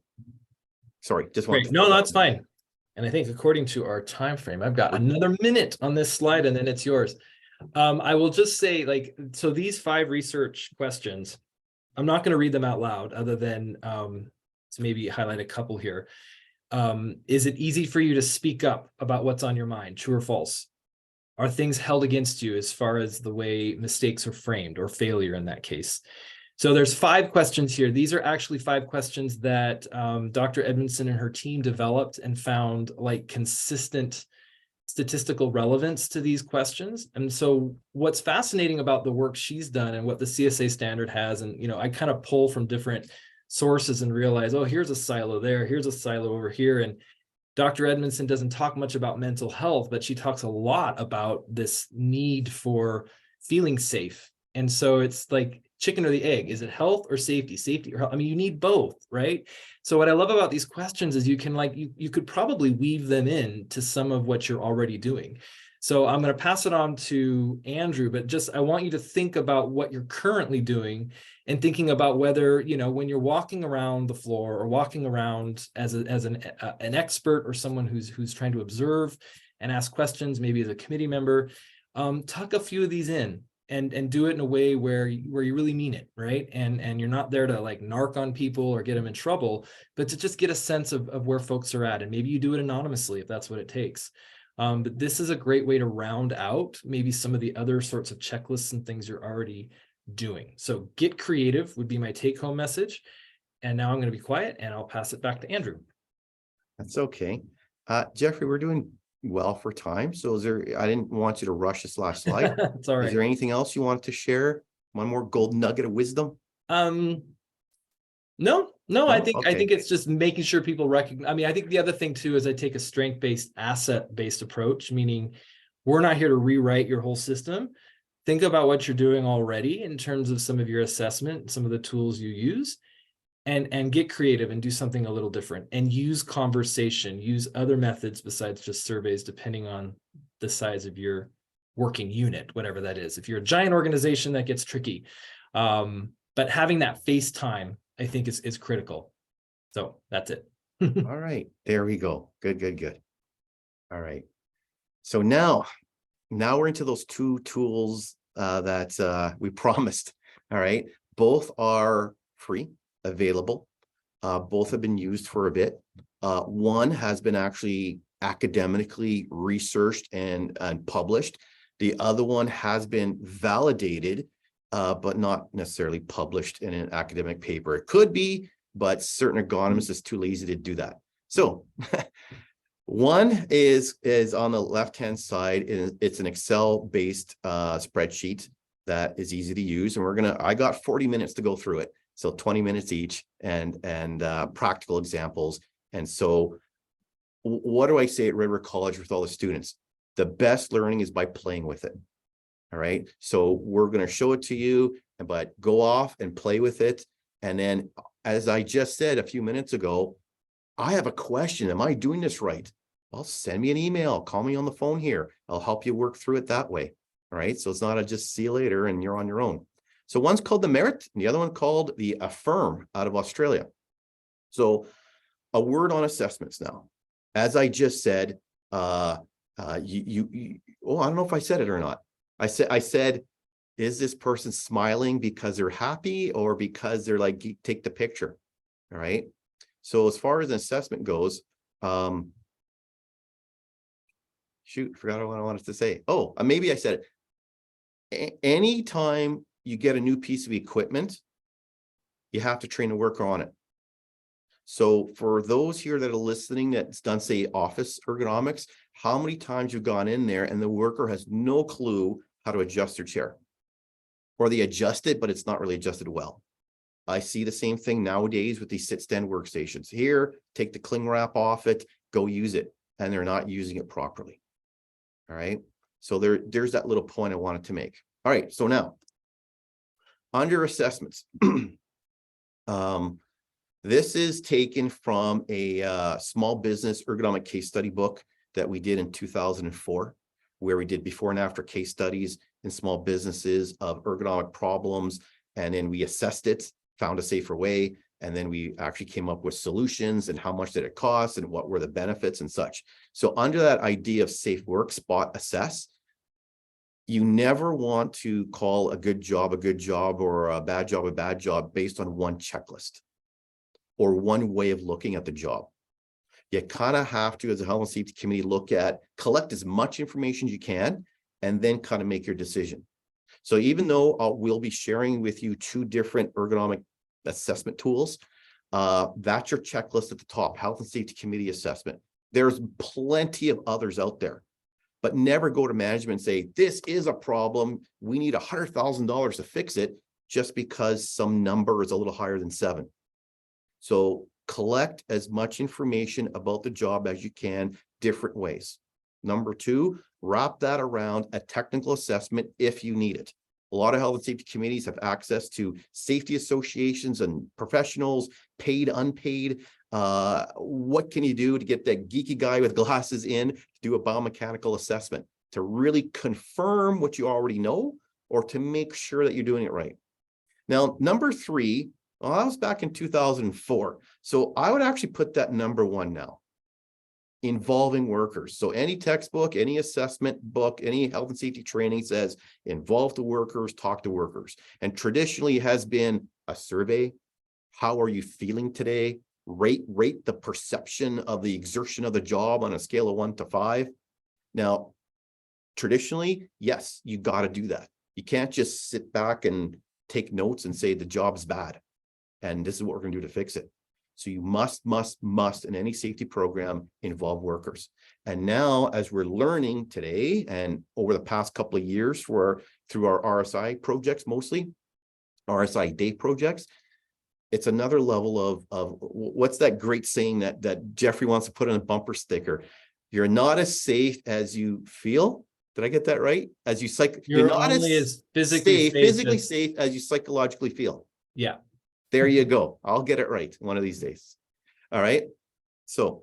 Sorry, just wanted to. No, that's fine. And I think according to our time frame, I've got another minute on this slide, and then it's yours. I will just say, so these 5 research questions, I'm not going to read them out loud other than to maybe highlight a couple here. Is it easy for you to speak up about what's on your mind? True or false? Are things held against you as far as the way mistakes are framed, or failure in that case? So there's 5 questions here. These are actually 5 questions that Dr. Edmondson and her team developed and found consistent statistical relevance to these questions. And so what's fascinating about the work she's done and what the CSA standard has, and I kind of pull from different sources and realize, oh, here's a silo there, here's a silo over here. And Dr. Edmondson doesn't talk much about mental health, but she talks a lot about this need for feeling safe. And so it's like chicken or the egg. Is it health or safety? Safety or health? I mean, you need both, right? So what I love about these questions is you can you could probably weave them in to some of what you're already doing. So I'm going to pass it on to Andrew, but I want you to think about what you're currently doing and thinking about whether, when you're walking around the floor or walking around as an expert or someone who's trying to observe and ask questions, maybe as a committee member, tuck a few of these in and do it in a way where you really mean it, right? And you're not there to narc on people or get them in trouble, but to just get a sense of where folks are at. And maybe you do it anonymously if that's what it takes. But this is a great way to round out maybe some of the other sorts of checklists and things you're already doing. So get creative would be my take-home message. And now I'm going to be quiet and I'll pass it back to Andrew. That's okay. Geoffrey, we're doing well for time. So I didn't want you to rush this last slide. It's all right. Is there anything else you wanted to share? One more gold nugget of wisdom? No, I think Okay. it's just making sure people recognize. I mean, I think the other thing too is I take a strength-based, asset-based approach, meaning we're not here to rewrite your whole system. Think about what you're doing already in terms of some of your assessment, some of the tools you use, and get creative and do something a little different, and use conversation, use other methods besides just surveys, depending on the size of your working unit, whatever that is. If you're a giant organization, that gets tricky. But having that face time, I think is critical. So that's it. All right, there we go. Good. All right. So now we're into those 2 tools that we promised. All right. Both are free, available. Both have been used for a bit. One has been actually academically researched and published. The other one has been validated, but not necessarily published in an academic paper. It could be, but certain ergonomists is too lazy to do that. So one is on the left-hand side. It's an Excel-based spreadsheet that is easy to use. And I got 40 minutes to go through it. So 20 minutes each and practical examples. And so what do I say at River College with all the students? The best learning is by playing with it. All right. So we're going to show it to you, but go off and play with it. And then, as I just said a few minutes ago, I have a question. Am I doing this right? Well, send me an email, call me on the phone here. I'll help you work through it that way. All right. So it's not a just see you later and you're on your own. So one's called the Merit and the other one called the Affirm out of Australia. So a word on assessments now. As I just said, I don't know if I said it or not. I said, is this person smiling because they're happy or because they're like, take the picture? All right. So as far as an assessment goes, shoot, forgot what I wanted to say. Oh, maybe I said it. Anytime you get a new piece of equipment, you have to train a worker on it. So for those here that are listening that's done, say, office ergonomics, how many times you've gone in there and the worker has no clue how to adjust their chair? Or they adjust it, but it's not really adjusted well. I see the same thing nowadays with these sit-stand workstations. Here, take the cling wrap off it, go use it, and they're not using it properly. All right. So there's that little point I wanted to make. All right. So now, under assessments, this is taken from a small business ergonomic case study book that we did in 2004, where we did before and after case studies in small businesses of ergonomic problems. And then we assessed it, found a safer way. And then we actually came up with solutions and how much did it cost and what were the benefits and such. So under that idea of safe work, spot, assess, you never want to call a good job or a bad job based on one checklist or one way of looking at the job. You kind of have to, as a health and safety committee, collect as much information as you can, and then kind of make your decision. So even though we'll be sharing with you 2 different ergonomic assessment tools, that's your checklist at the top, health and safety committee assessment. There's plenty of others out there, but never go to management and say, this is a problem, we need $100,000 to fix it, just because some number is a little higher than 7. So collect as much information about the job as you can, different ways. Number 2, wrap that around a technical assessment if you need it. A lot of health and safety committees have access to safety associations and professionals, paid, unpaid. What can you do to get that geeky guy with glasses in to do a biomechanical assessment to really confirm what you already know or to make sure that you're doing it right? Now, number 3, well, that was back in 2004. So I would actually put that number 1 now. Involving workers. So any textbook, any assessment book, any health and safety training says involve the workers, talk to workers. And traditionally it has been a survey. How are you feeling today? Rate the perception of the exertion of the job on a scale of 1 to 5. Now, traditionally, yes, you got to do that. You can't just sit back and take notes and say the job's bad and this is what we're going to do to fix it. So you must in any safety program involve workers. And now, as we're learning today and over the past couple of years through our RSI projects, mostly RSI Day projects, it's another level of what's that great saying that Geoffrey wants to put on a bumper sticker? You're not as safe as you feel. Did I get that right? You're not as physically safe as you psychologically feel. Yeah. There you go. I'll get it right one of these days. All right. So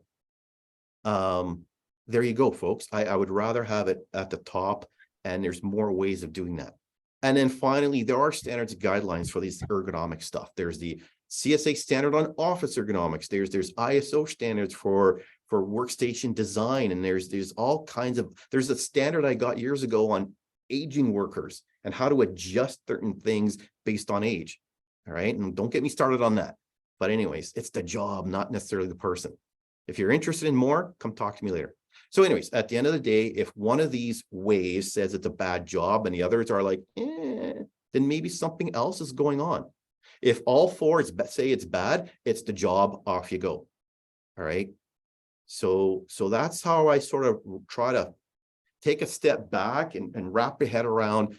there you go, folks. I would rather have it at the top, and there's more ways of doing that. And then finally, there are standards and guidelines for these ergonomic stuff. There's the CSA standard on office ergonomics. There's ISO standards for workstation design. And there's all kinds of, there's a standard I got years ago on aging workers and how to adjust certain things based on age. All right. And don't get me started on that. But anyways, it's the job, not necessarily the person. If you're interested in more, come talk to me later. So anyways, at the end of the day, if one of these ways says it's a bad job and the others are like, then maybe something else is going on. If all four say it's bad, it's the job, off you go. All right. So that's how I sort of try to take a step back and wrap your head around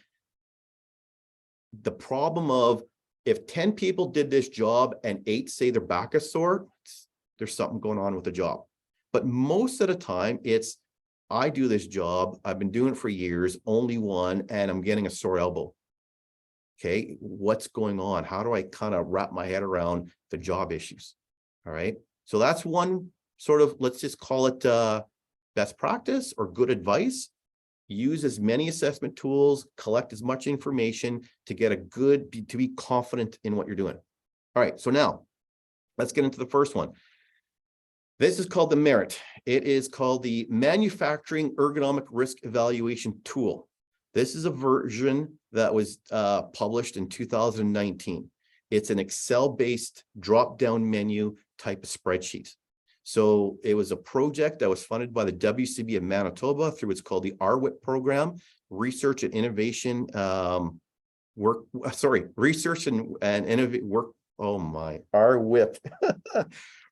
the problem of, if 10 people did this job and 8 say their back is sore, there's something going on with the job. But most of the time it's, I do this job, I've been doing it for years, only one, and I'm getting a sore elbow. Okay, what's going on? How do I kind of wrap my head around the job issues? All right, so that's one sort of, let's just call it best practice or good advice. Use as many assessment tools, collect as much information to get a good, to be confident in what you're doing. All right, so now let's get into the first one. This is called the MERIT. It is called the Manufacturing Ergonomic Risk Evaluation Tool. This is a version that was published in 2019. It's an Excel-based drop-down menu type of spreadsheet. So it was a project that was funded by the WCB of Manitoba through what's called the RWIP program, Research and Innovation Research and Innovate Work. Oh my, RWIP,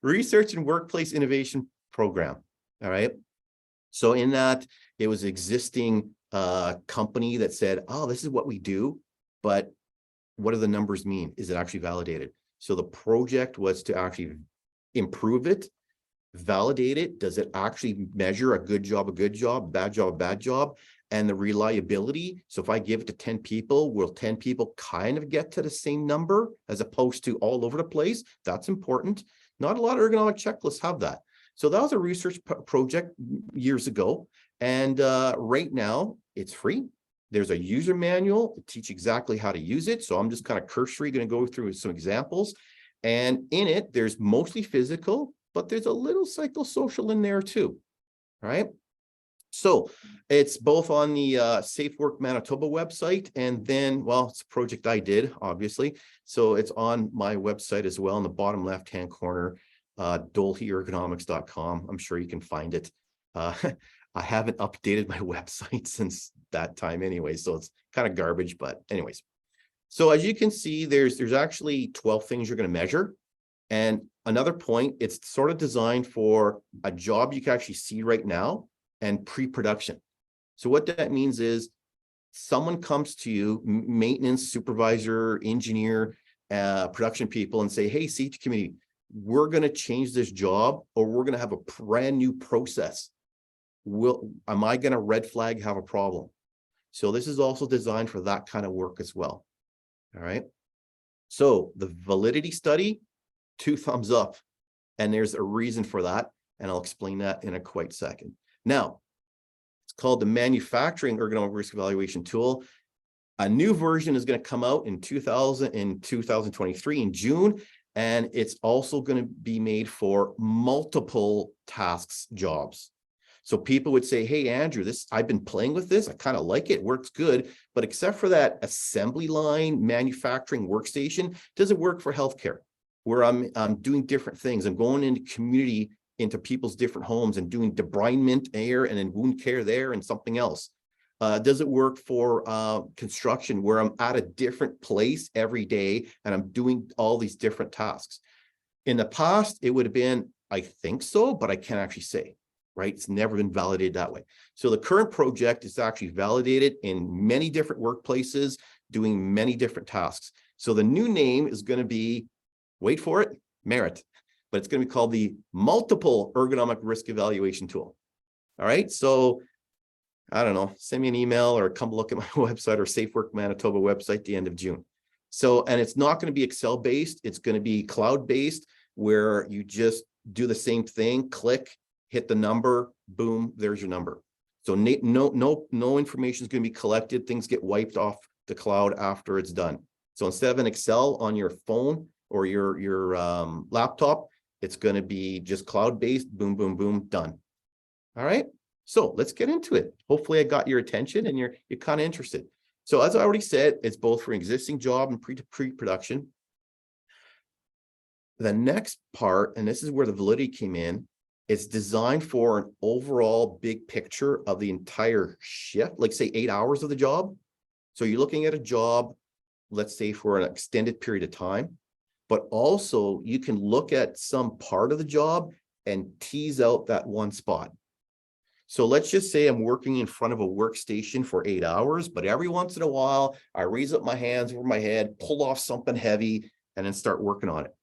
Research and Workplace Innovation Program. All right. So in that, it was existing company that said, oh, this is what we do, but what do the numbers mean? Is it actually validated? So the project was to actually improve it, validate it. Does it actually measure a good job, bad job, a bad job, and the reliability? So if I give it to 10 people, will 10 people kind of get to the same number as opposed to all over the place? That's important. Not a lot of ergonomic checklists have that. So that was a research project years ago. And right now it's free. There's a user manual to teach exactly how to use it. So I'm just kind of cursory going to go through some examples. And in it, there's mostly physical, but there's a little psychosocial in there too. All right. So it's both on the Safe Work Manitoba website, and then, well, it's a project I did, obviously. So it's on my website as well in the bottom left-hand corner, dolhyergonomics.com. I'm sure you can find it. I haven't updated my website since that time anyway, so it's kind of garbage, but anyways. So as you can see, there's actually 12 things you're going to measure. And another point, it's sort of designed for a job you can actually see right now and pre-production. So what that means is someone comes to you, maintenance supervisor, engineer, production people, and say, hey, CT committee, we're going to change this job, or we're going to have a brand new process. Am I going to red flag have a problem? So this is also designed for that kind of work as well. All right. So the validity study, 2 thumbs up, and there's a reason for that. And I'll explain that in a quick second. Now, it's called the Manufacturing Ergonomic Risk Evaluation Tool. A new version is going to come out in 2023 in June, and it's also going to be made for multiple tasks jobs. So people would say, hey, Andrew, I've been playing with this. I kind of like it, works good, but except for that assembly line manufacturing workstation, does it work for healthcare where I'm doing different things? I'm going into community, into people's different homes and doing debridement air and then wound care there and something else. Does it work for construction where I'm at a different place every day and I'm doing all these different tasks? In the past, it would have been, I think so, but I can't actually say, right? It's never been validated that way. So the current project is actually validated in many different workplaces, doing many different tasks. So the new name is going to be, wait for it, MERIT. But it's going to be called the Multiple Ergonomic Risk Evaluation Tool. All right. So I don't know, send me an email or come look at my website or Safe Work Manitoba website at the end of June. So, and it's not going to be Excel based. It's going to be cloud based where you just do the same thing, click, hit the number, boom, there's your number. So no information is going to be collected. Things get wiped off the cloud after it's done. So instead of an Excel on your phone or your laptop, it's going to be just cloud-based, boom, boom, boom, done. All right. So let's get into it. Hopefully I got your attention and you're kind of interested. So as I already said, it's both for existing job and pre-production. The next part, and this is where the validity came in, it's designed for an overall big picture of the entire shift, like say 8 hours of the job. So you're looking at a job, let's say for an extended period of time. but also you can look at some part of the job and tease out that one spot. So let's just say I'm working in front of a workstation for 8 hours, but every once in a while, I raise up my hands over my head, pull off something heavy, and then start working on it.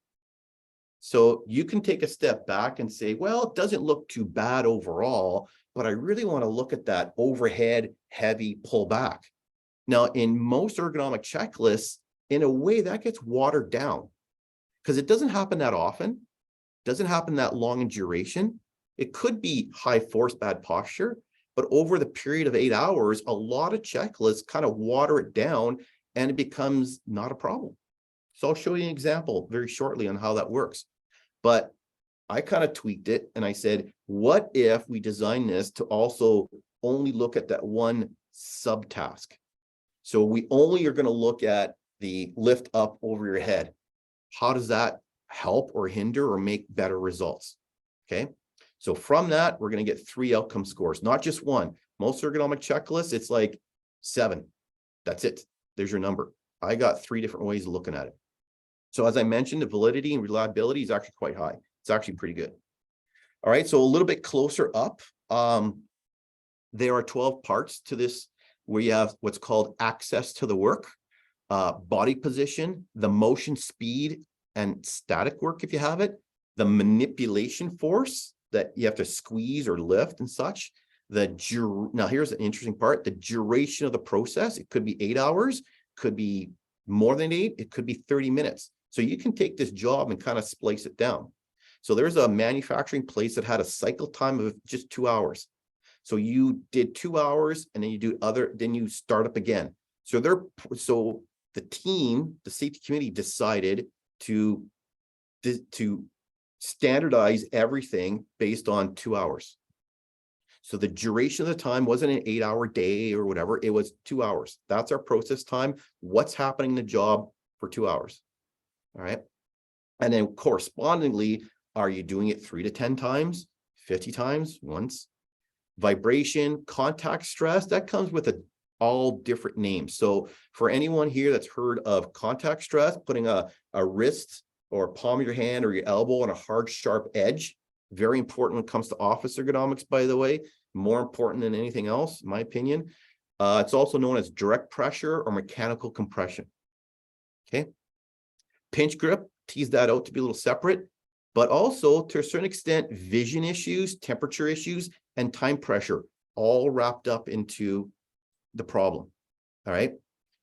So you can take a step back and say, well, it doesn't look too bad overall, but I really want to look at that overhead heavy pullback. Now, in most ergonomic checklists, in a way that gets watered down because it doesn't happen that often, doesn't happen that long in duration. It could be high force, bad posture, but over the period of 8 hours, a lot of checklists kind of water it down and it becomes not a problem. So I'll show you an example very shortly on how that works. But I kind of tweaked it and I said, what if we design this to also only look at that one subtask? So we only are going to look at the lift up over your head. How does that help or hinder or make better results? Okay. So from that, we're going to get 3 outcome scores, not just one. Most ergonomic checklists, it's like 7. That's it. There's your number. I got 3 different ways of looking at it. So as I mentioned, the validity and reliability is actually quite high. It's actually pretty good. All right, so a little bit closer up, there are 12 parts to this where you have what's called access to the work, body position, the motion speed and static work if you have it, the manipulation force that you have to squeeze or lift and such. Now here's an interesting part, the duration of the process. It could be 8 hours, could be more than 8, it could be 30 minutes. So you can take this job and kind of splice it down. So there's a manufacturing place that had a cycle time of just 2 hours. So you did 2 hours and then then you start up again. So the team, the safety committee decided to standardize everything based on 2 hours. So the duration of the time wasn't an 8-hour day or whatever, it was 2 hours. That's our process time. What's happening in the job for 2 hours? All right. And then correspondingly, are you doing it 3 to 10 times, 50 times, once? Vibration, contact stress, that comes with all different names. So for anyone here that's heard of contact stress, putting a wrist or palm of your hand or your elbow on a hard, sharp edge, very important when it comes to office ergonomics, by the way, more important than anything else, in my opinion. It's also known as direct pressure or mechanical compression. Okay. Pinch grip, tease that out to be a little separate, but also to a certain extent, vision issues, temperature issues, and time pressure, all wrapped up into the problem. All right.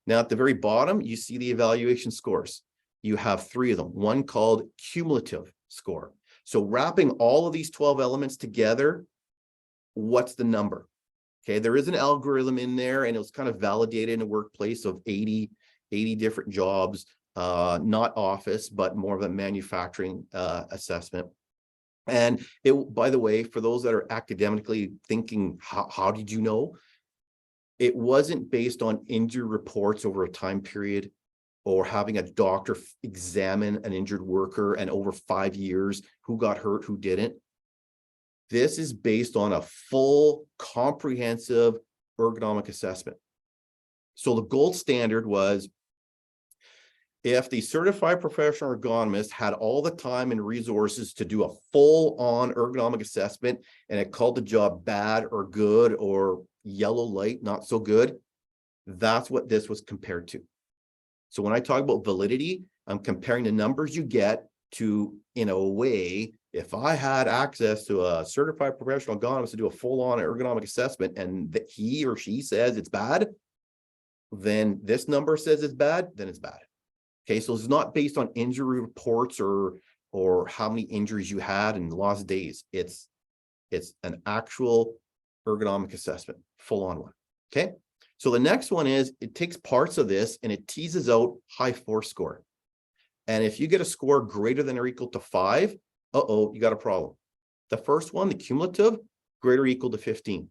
Now at the very bottom, you see the evaluation scores. You have 3 of them, one called cumulative score. So wrapping all of these 12 elements together, what's the number? Okay, there is an algorithm in there and it was kind of validated in a workplace of 80 different jobs, not office, but more of a manufacturing assessment. And it, by the way, for those that are academically thinking, how did you know? It wasn't based on injury reports over a time period or having a doctor examine an injured worker and over 5 years who got hurt, who didn't. This is based on a full comprehensive ergonomic assessment. So the gold standard was if the certified professional ergonomist had all the time and resources to do a full-on ergonomic assessment and it called the job bad or good or yellow light, not so good, that's what this was compared to. So when I talk about validity, I'm comparing the numbers you get to, in a way, if I had access to a certified professional ergonomist to do a full-on ergonomic assessment and that he or she says it's bad, then this number says it's bad, then it's bad. Okay, so it's not based on injury reports or how many injuries you had and lost days. It's an actual ergonomic assessment, full-on one. Okay. So the next one is it takes parts of this and it teases out high force score. And if you get a score greater than or equal to 5, you got a problem. The first one, the cumulative, greater or equal to 15.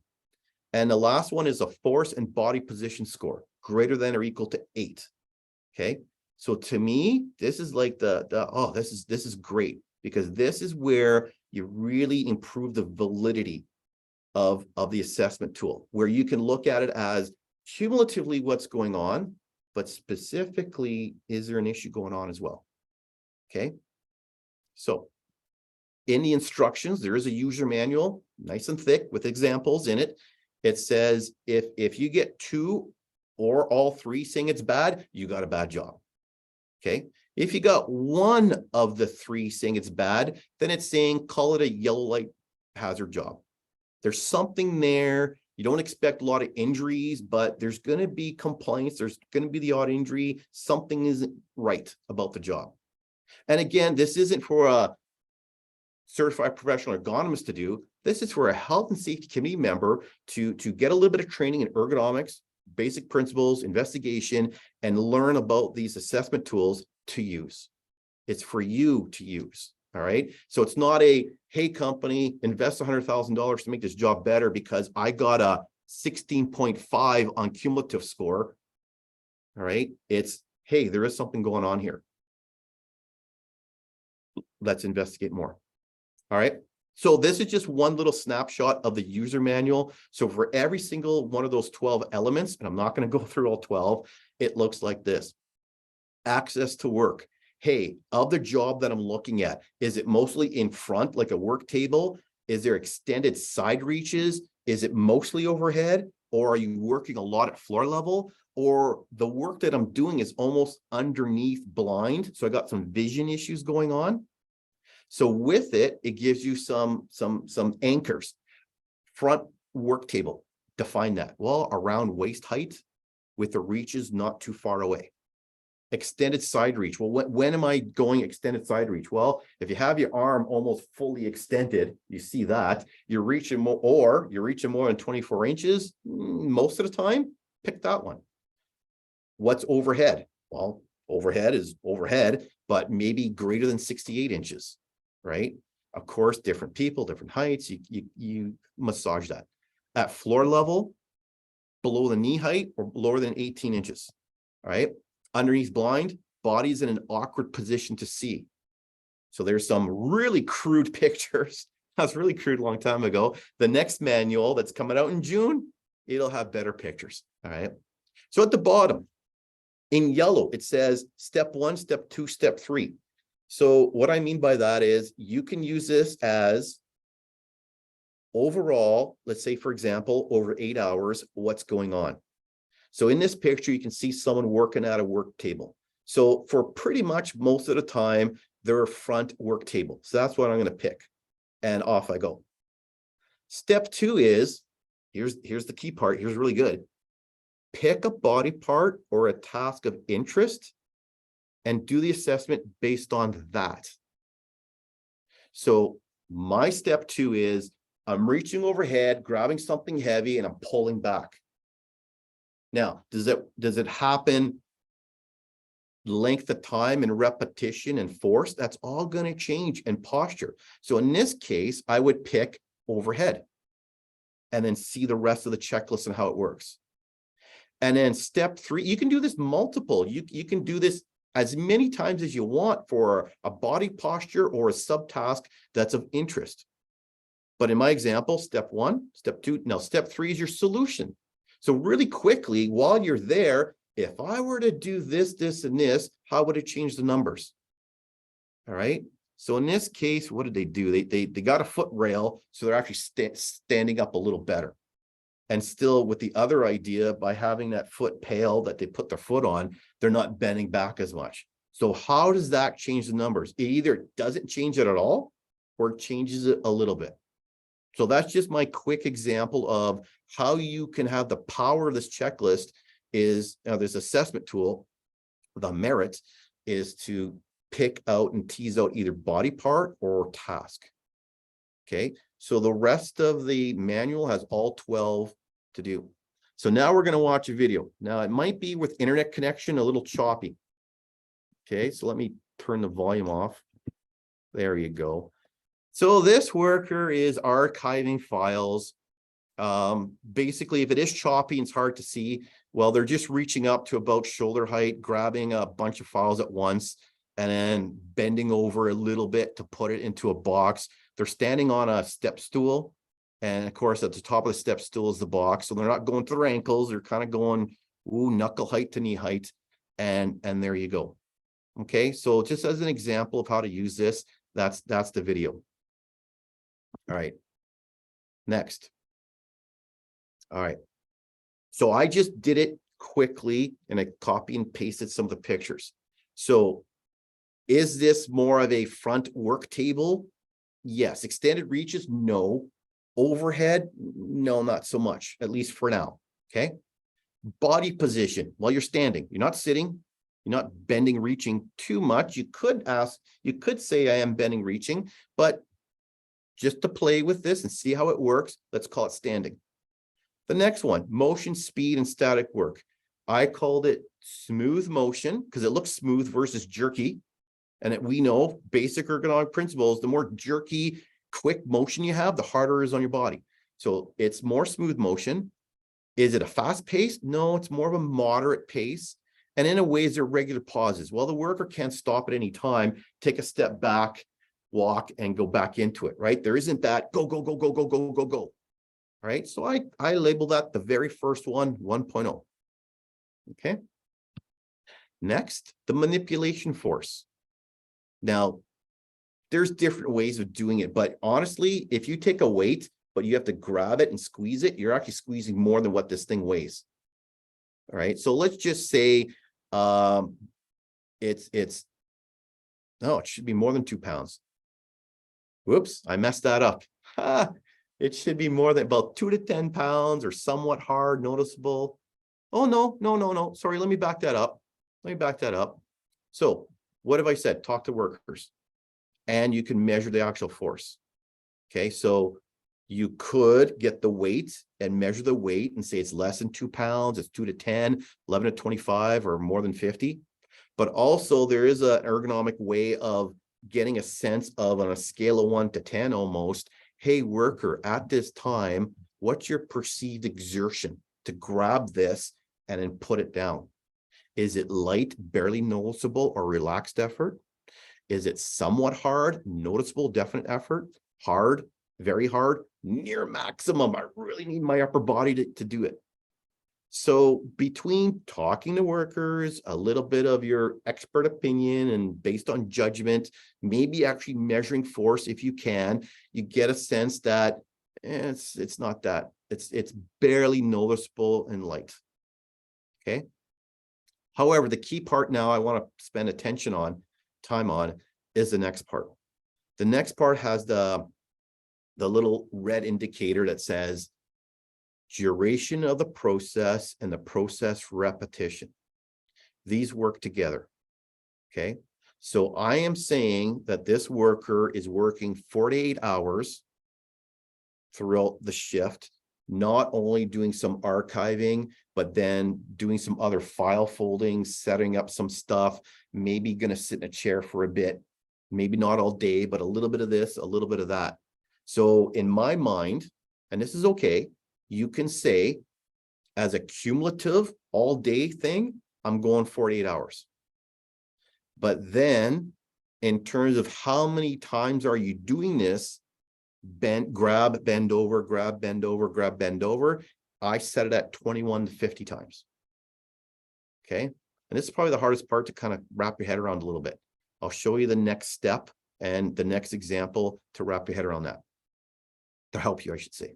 And the last one is a force and body position score, greater than or equal to 8. Okay. So to me, this is like this is great because this is where you really improve the validity of the assessment tool, where you can look at it as cumulatively what's going on, but specifically, is there an issue going on as well? Okay. So in the instructions, there is a user manual, nice and thick with examples in it. It says if you get 2 or all 3 saying it's bad, you got a bad job. Okay. If you got 1 of the 3 saying it's bad, then it's saying call it a yellow light hazard job. There's something there. You don't expect a lot of injuries, but there's going to be complaints. There's going to be the odd injury. Something isn't right about the job. And again, this isn't for a certified professional ergonomist to do. This is for a health and safety committee member to get a little bit of training in ergonomics, basic principles, investigation, and learn about these assessment tools to use. It's for you to use. All right. So it's not a, hey, company, invest $100,000 to make this job better because I got a 16.5 on cumulative score. All right. It's, hey, there is something going on here. Let's investigate more. All right. So this is just one little snapshot of the user manual. So for every single one of those 12 elements, and I'm not going to go through all 12, it looks like this. Access to work. Hey, of the job that I'm looking at, is it mostly in front, like a work table? Is there extended side reaches? Is it mostly overhead? Or are you working a lot at floor level? Or the work that I'm doing is almost underneath blind. So I got some vision issues going on. So with it, it gives you some anchors. Front work table, define that. Well, around waist height with the reaches not too far away. Extended side reach. Well, when am I going extended side reach? Well, if you have your arm almost fully extended, you see that, you're reaching more, or you're reaching more than 24 inches, most of the time, pick that one. What's overhead? Well, overhead is overhead, but maybe greater than 68 inches, right? Of course, different people, different heights, you massage that. At floor level, below the knee height or lower than 18 inches, all right? Underneath blind, body's in an awkward position to see. So there's some really crude pictures. That's really crude a long time ago. The next manual that's coming out in June, it'll have better pictures. All right. So at the bottom, in yellow, it says step 1, step 2, step 3. So what I mean by that is you can use this as overall, let's say, for example, over 8 hours, what's going on. So in this picture, you can see someone working at a work table. So for pretty much most of the time, they're a front work table. So that's what I'm going to pick. And off I go. Step 2 is, here's the key part. Here's really good. Pick a body part or a task of interest and do the assessment based on that. So my step 2 is I'm reaching overhead, grabbing something heavy, and I'm pulling back. Now, does it happen length of time and repetition and force? That's all going to change, and posture. So in this case, I would pick overhead and then see the rest of the checklist and how it works. And then step 3, you can do this multiple. You can do this as many times as you want for a body posture or a subtask that's of interest. But in my example, step 1, step 2, now step 3 is your solution. So really quickly, while you're there, if I were to do this, this, and this, how would it change the numbers? All right. So in this case, what did they do? They got a foot rail, so they're actually standing up a little better. And still with the other idea, by having that foot pail that they put their foot on, they're not bending back as much. So how does that change the numbers? It either doesn't change it at all, or it changes it a little bit. So that's just my quick example of how you can have the power of this checklist is, this assessment tool, the merit is to pick out and tease out either body part or task. Okay, so the rest of the manual has all 12 to do. So now we're going to watch a video. Now it might be with internet connection a little choppy. Okay, so let me turn the volume off. There you go. So this worker is archiving files. Basically, if it is choppy and it's hard to see, well, they're just reaching up to about shoulder height, grabbing a bunch of files at once, and then bending over a little bit to put it into a box. They're standing on a step stool. And of course, at the top of the step stool is the box. So they're not going to their ankles. They're kind of going, knuckle height to knee height. And there you go. Okay, so just as an example of how to use this, that's the video. All right, next. All right, so I just did it quickly and I copy and pasted some of the pictures. So is this more of a front work table? Yes. Extended reaches? No. Overhead? No, not so much, at least for now. Okay. Body position while you're standing. You're not sitting. You're not bending, reaching too much. You could say I am bending, reaching, but just to play with this and see how it works, let's call it standing. The next one, motion, speed, and static work. I called it smooth motion because it looks smooth versus jerky. And we know basic ergonomic principles, the more jerky, quick motion you have, the harder it is on your body. So it's more smooth motion. Is it a fast pace? No, it's more of a moderate pace. And in a way, is there regular pauses? Well, the worker can't stop at any time, take a step back, walk, and go back into it, right? There isn't that go, go, go, go, go, go, go, go. All right, so I labeled that the very first one, 1.0. Okay. Next, the manipulation force. Now, there's different ways of doing it, but honestly, if you take a weight, but you have to grab it and squeeze it, you're actually squeezing more than what this thing weighs. All right, so let's just say no, it should be more than 2 pounds. Whoops, I messed that up. It should be more than about 2 to 10 pounds or somewhat hard, noticeable. Oh, no. Sorry, let me back that up. So what have I said? Talk to workers and you can measure the actual force. Okay, so you could get the weight and measure the weight and say it's less than 2 pounds, it's 2 to 10, 11 to 25, or more than 50. But also there is an ergonomic way of getting a sense of, on a scale of 1 to 10 almost, hey, worker, at this time, what's your perceived exertion to grab this and then put it down? Is it light, barely noticeable, or relaxed effort? Is it somewhat hard, noticeable, definite effort? Hard, very hard, near maximum. I really need my upper body to do it. So between talking to workers, a little bit of your expert opinion and based on judgment, maybe actually measuring force if you can, you get a sense that it's not that. It's barely noticeable and light. Okay. However, the key part now I want to spend time on is the next part. The next part has the little red indicator that says duration of the process and the process repetition. These work together. Okay. So I am saying that this worker is working 48 hours throughout the shift, not only doing some archiving, but then doing some other file folding, setting up some stuff, maybe going to sit in a chair for a bit, maybe not all day, but a little bit of this, a little bit of that. So in my mind, and this is okay, you can say as a cumulative all day thing, I'm going 48 hours. But then in terms of how many times are you doing this, grab, bend over, grab, bend over, grab, bend over, I set it at 21 to 50 times. Okay. And this is probably the hardest part to kind of wrap your head around a little bit. I'll show you the next step and the next example to wrap your head around that. To help you, I should say.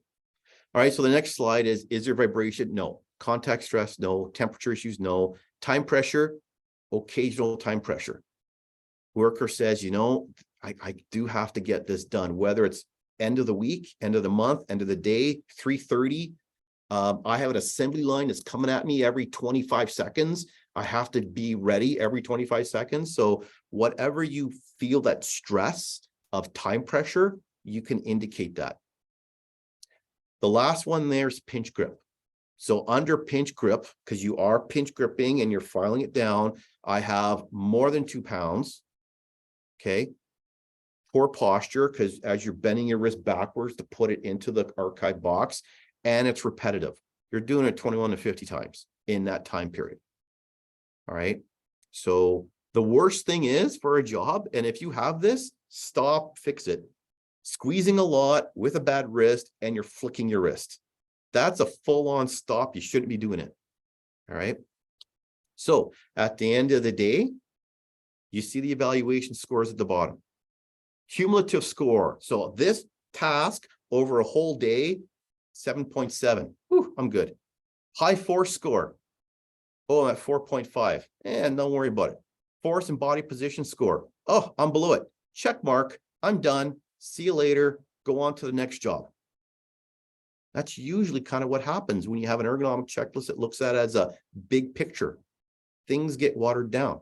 All right. So the next slide is there vibration? No. Contact stress? No. Temperature issues? No. Time pressure? Occasional time pressure. Worker says, you know, I do have to get this done, whether it's end of the week, end of the month, end of the day, 3:30. I have an assembly line that's coming at me every 25 seconds. I have to be ready every 25 seconds. So whatever you feel that stress of time pressure, you can indicate that. The last one there is pinch grip. So under pinch grip, because you are pinch gripping and you're filing it down, I have more than 2 pounds. Okay. Poor posture, because as you're bending your wrist backwards to put it into the archive box, and it's repetitive. You're doing it 21 to 50 times in that time period. All right. So the worst thing is for a job, and if you have this, stop, fix it. Squeezing a lot with a bad wrist and you're flicking your wrist. That's a full-on stop. You shouldn't be doing it. All right. So at the end of the day, You see the evaluation scores at the bottom. Cumulative score. So this task over a whole day, 7.7. I'm good. High force score. Oh, I'm at 4.5. And don't worry about it. Force and body position score. Oh, I'm below it. Check mark. I'm done. See you later. Go on to the next job. That's usually kind of what happens when you have an ergonomic checklist that looks at it as a big picture. Things get watered down.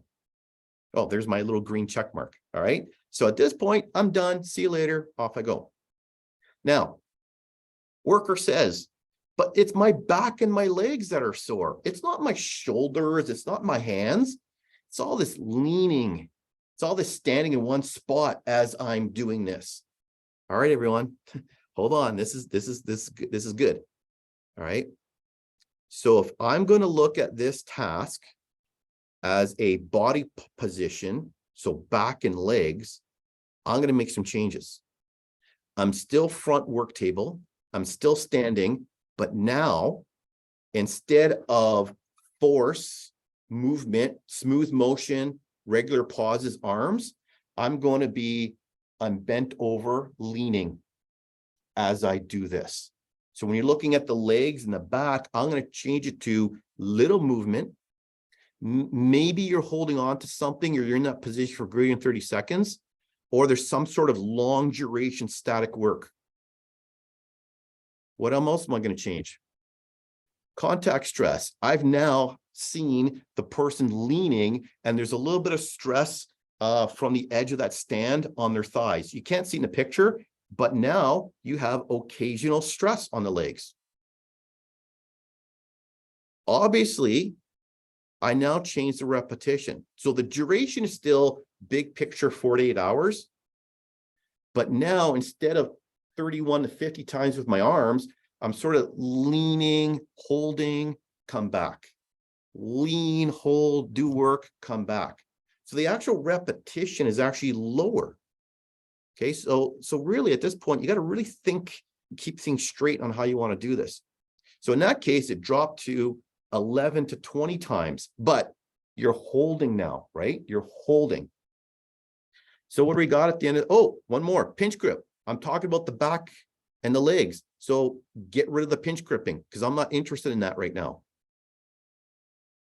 Oh, there's my little green check mark. All right. So at this point, I'm done. See you later. Off I go. Now, worker says, but it's my back and my legs that are sore. It's not my shoulders. It's not my hands. It's all this leaning. It's all this standing in one spot as I'm doing this. All right, everyone, hold on. This is good. All right. So if I'm going to look at this task as a body position, so back and legs, I'm going to make some changes. I'm still front work table. I'm still standing, but now instead of force, movement, smooth motion, regular pauses, arms, I'm bent over, leaning as I do this. So when you're looking at the legs and the back, I'm going to change it to little movement. Maybe you're holding on to something or you're in that position for greater than 30 seconds, or there's some sort of long duration static work. What else am I going to change? Contact stress. I've now seen the person leaning and there's a little bit of stress from the edge of that stand on their thighs. You can't see in the picture, but now you have occasional stress on the legs. Obviously, I now change the repetition. So the duration is still big picture 48 hours. But now instead of 31 to 50 times with my arms, I'm sort of leaning, holding, come back. Lean, hold, do work, come back. So the actual repetition is actually lower. Okay, so really at this point, you got to really think, keep things straight on how you want to do this. So in that case, it dropped to 11 to 20 times, but you're holding now, right? You're holding. So what do we got at the end of, oh, one more, pinch grip. I'm talking about the back and the legs. So get rid of the pinch gripping because I'm not interested in that right now.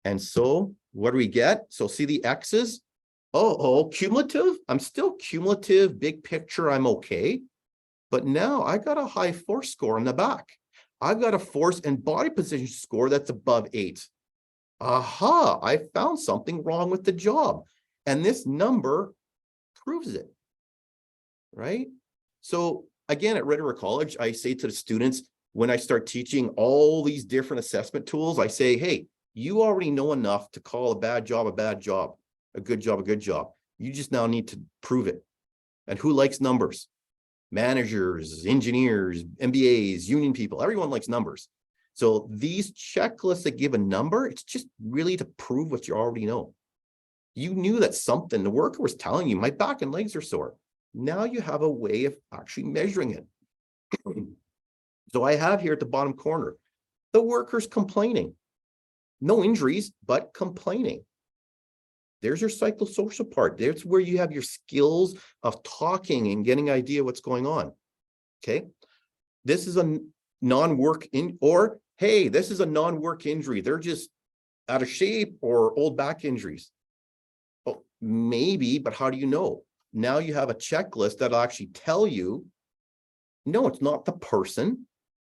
And so what do we get? So see the X's? Oh, cumulative. I'm still cumulative, big picture. I'm okay. But now I got a high force score on the back. I've got a force and body position score that's above 8. Aha, I found something wrong with the job. And this number proves it, right? So again, at Red River College, I say to the students, when I start teaching all these different assessment tools, I say, hey, you already know enough to call a bad job, a bad job, a good job, a good job. You just now need to prove it. And who likes numbers? Managers, engineers, MBAs, union people, everyone likes numbers. So these checklists that give a number, it's just really to prove what you already know. You knew that something, the worker was telling you, my back and legs are sore. Now you have a way of actually measuring it. So I have here at the bottom corner, the worker's complaining. No injuries, but complaining. There's your psychosocial part. There's where you have your skills of talking and getting an idea what's going on. Okay. This is a non-work or hey, this is a non-work injury. They're just out of shape or old back injuries. Oh, maybe, but how do you know? Now you have a checklist that'll actually tell you, no, it's not the person.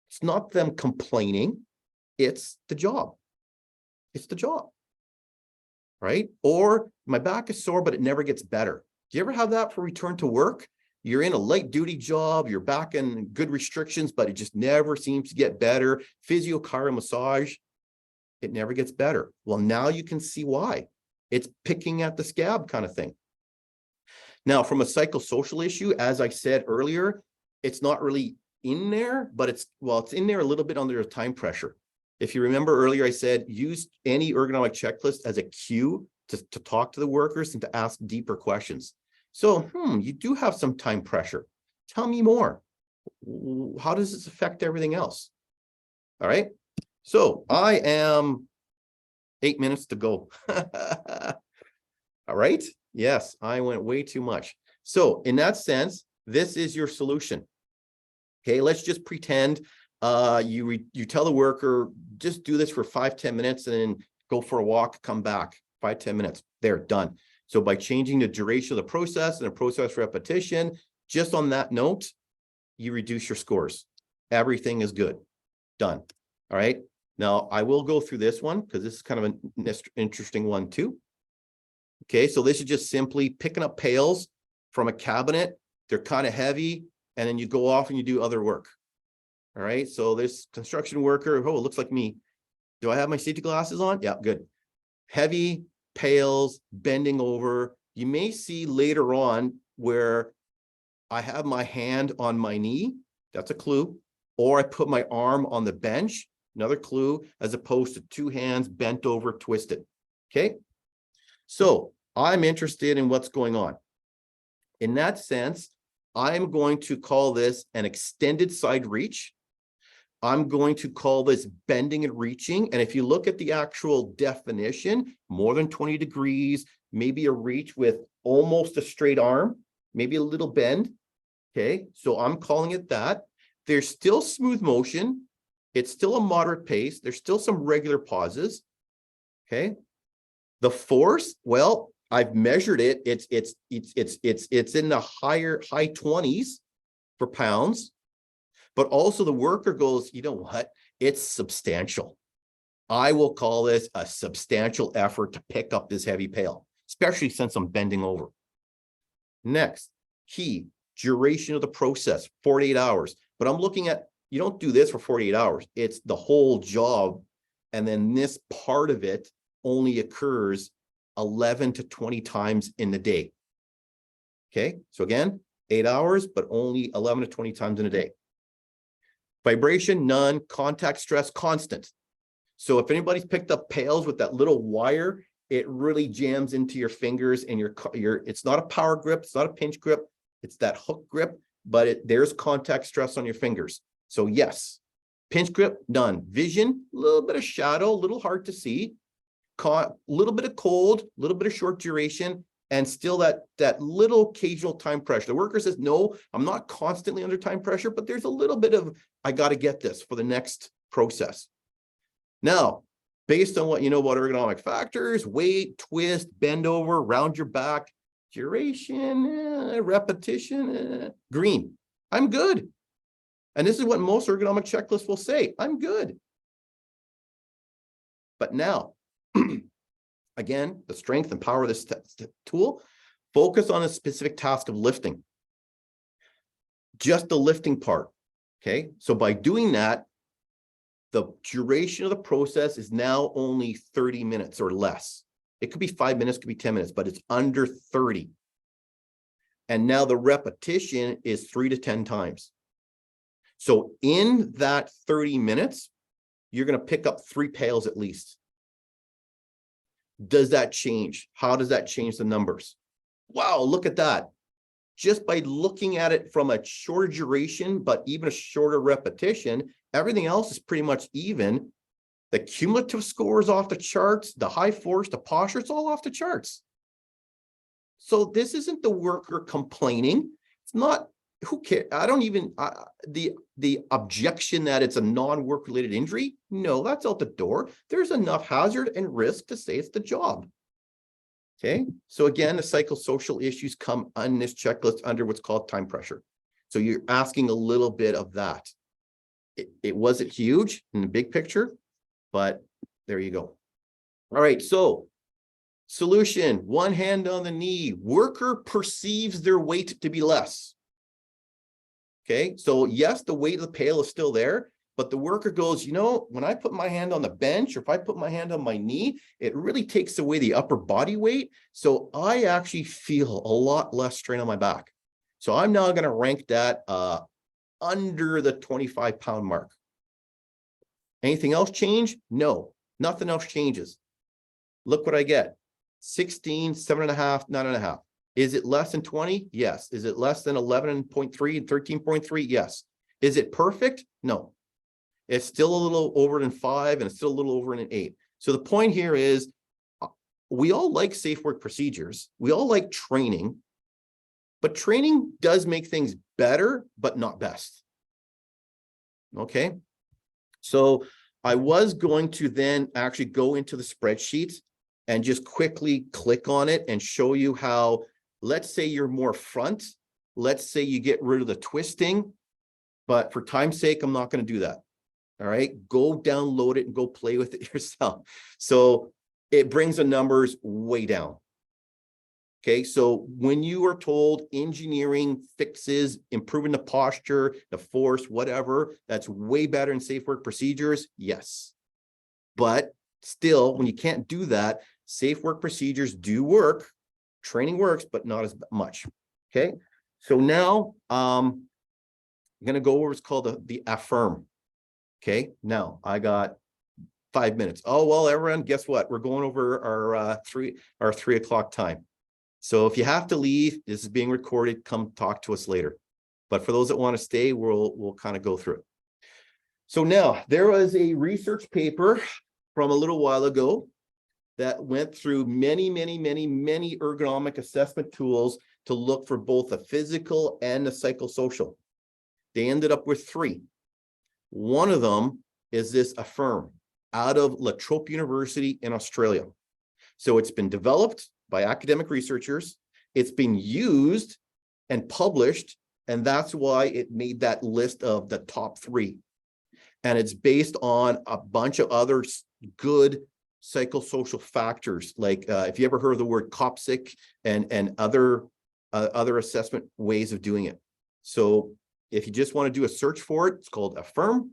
It's not them complaining. It's the job. It's the job. Right? Or my back is sore, but it never gets better. Do you ever have that for return to work? You're in a light duty job, you're back in good restrictions, but it just never seems to get better. Physio, chiro, massage, it never gets better. Well, now you can see why. It's picking at the scab kind of thing. Now, from a psychosocial issue, as I said earlier, it's not really in there, but it's in there a little bit under time pressure. If you remember earlier, I said use any ergonomic checklist as a cue to talk to the workers and to ask deeper questions. So, you do have some time pressure. Tell me more. How does this affect everything else? All right. So I am 8 minutes to go. All right. Yes, I went way too much. So in that sense, this is your solution. Okay, let's just pretend you tell the worker, just do this for 5-10 minutes and then go for a walk, come back, 5-10 minutes. There, done. So by changing the duration of the process and the process repetition, just on that note, you reduce your scores. Everything is good. Done. All right. Now I will go through this one because this is kind of an interesting one too. Okay, so this is just simply picking up pails from a cabinet. They're kind of heavy, and then you go off and you do other work. All right, so this construction worker, oh, it looks like me. Do I have my safety glasses on? Yeah, good. Heavy pails, bending over. You may see later on where I have my hand on my knee. That's a clue. Or I put my arm on the bench. Another clue, as opposed to two hands bent over, twisted. Okay. So I'm interested in what's going on. In that sense, I'm going to call this an extended side reach. I'm going to call this bending and reaching. And if you look at the actual definition, more than 20 degrees, maybe a reach with almost a straight arm, maybe a little bend. Okay, so I'm calling it that. There's still smooth motion. It's still a moderate pace. There's still some regular pauses. Okay. The force, well, I've measured it. It's in the high 20s for pounds, but also the worker goes, you know what? It's substantial. I will call this a substantial effort to pick up this heavy pail, especially since I'm bending over. Next, key, duration of the process, 48 hours. But I'm looking at, you don't do this for 48 hours. It's the whole job. And then this part of it only occurs 11 to 20 times in the day. Okay, so again, 8 hours, but only 11 to 20 times in a day. Vibration, none. Contact stress, constant. So if anybody's picked up pails with that little wire, it really jams into your fingers and it's not a power grip, it's not a pinch grip, it's that hook grip, but there's contact stress on your fingers. So yes, pinch grip, none. Vision, a little bit of shadow, a little hard to see. Little bit of cold, a little bit of short duration, and still that little occasional time pressure. The worker says, no, I'm not constantly under time pressure, but there's a little bit of, I got to get this for the next process. Now, based on what you know about ergonomic factors, weight, twist, bend over, round your back, duration, repetition, green. I'm good. And this is what most ergonomic checklists will say. I'm good. But now, again, the strength and power of this tool, focus on a specific task of lifting. Just the lifting part. Okay. So by doing that, the duration of the process is now only 30 minutes or less. It could be 5 minutes, could be 10 minutes, but it's under 30. And now the repetition is 3 to 10 times. So in that 30 minutes, you're going to pick up 3 pails at least. Does that change? How does that change the numbers? Wow, look at that. Just by looking at it from a shorter duration, but even a shorter repetition, everything else is pretty much even. The cumulative score is off the charts, the high force, the posture, it's all off the charts. So this isn't the worker complaining. It's not, who cares? I don't even, the objection that it's a non-work related injury. No, that's out the door. There's enough hazard and risk to say it's the job. Okay. So again, the psychosocial issues come on this checklist under what's called time pressure. So you're asking a little bit of that. It wasn't huge in the big picture, but there you go. All right. So solution, one hand on the knee, worker perceives their weight to be less. Okay, so yes, the weight of the pail is still there, but the worker goes, you know, when I put my hand on the bench or if I put my hand on my knee, it really takes away the upper body weight. So I actually feel a lot less strain on my back. So I'm now going to rank that under the 25-pound mark. Anything else change? No, nothing else changes. Look what I get. 16, 7.5, 9.5. Is it less than 20? Yes. Is it less than 11.3 and 13.3? Yes. Is it perfect? No. It's still a little over than 5 and it's still a little over than 8. So the point here is we all like safe work procedures. We all like training, but training does make things better, but not best. Okay. So I was going to then actually go into the spreadsheet and just quickly click on it and show you how, let's say you're more front. Let's say you get rid of the twisting, but for time's sake, I'm not going to do that. All right, go download it and go play with it yourself. So it brings the numbers way down. Okay, so when you are told engineering fixes, improving the posture, the force, whatever, that's way better in safe work procedures, yes. But still, when you can't do that, safe work procedures do work, training works, but not as much. Okay, so now I'm going to go over what's called the affirm. Okay, now I got 5 minutes. Oh, well, everyone, guess what? We're going over our 3 o'clock time. So if you have to leave, this is being recorded, come talk to us later. But for those that want to stay, we'll kind of go through it. So now there was a research paper from a little while ago that went through many ergonomic assessment tools to look for both the physical and the psychosocial. They ended up with 3. One of them is this Affirm out of La Trobe University in Australia. So it's been developed by academic researchers. It's been used and published, and that's why it made that list of the top 3. And it's based on a bunch of other good psychosocial factors, like if you ever heard of the word COPSIC and other assessment ways of doing it. So if you just want to do a search for it, it's called Affirm.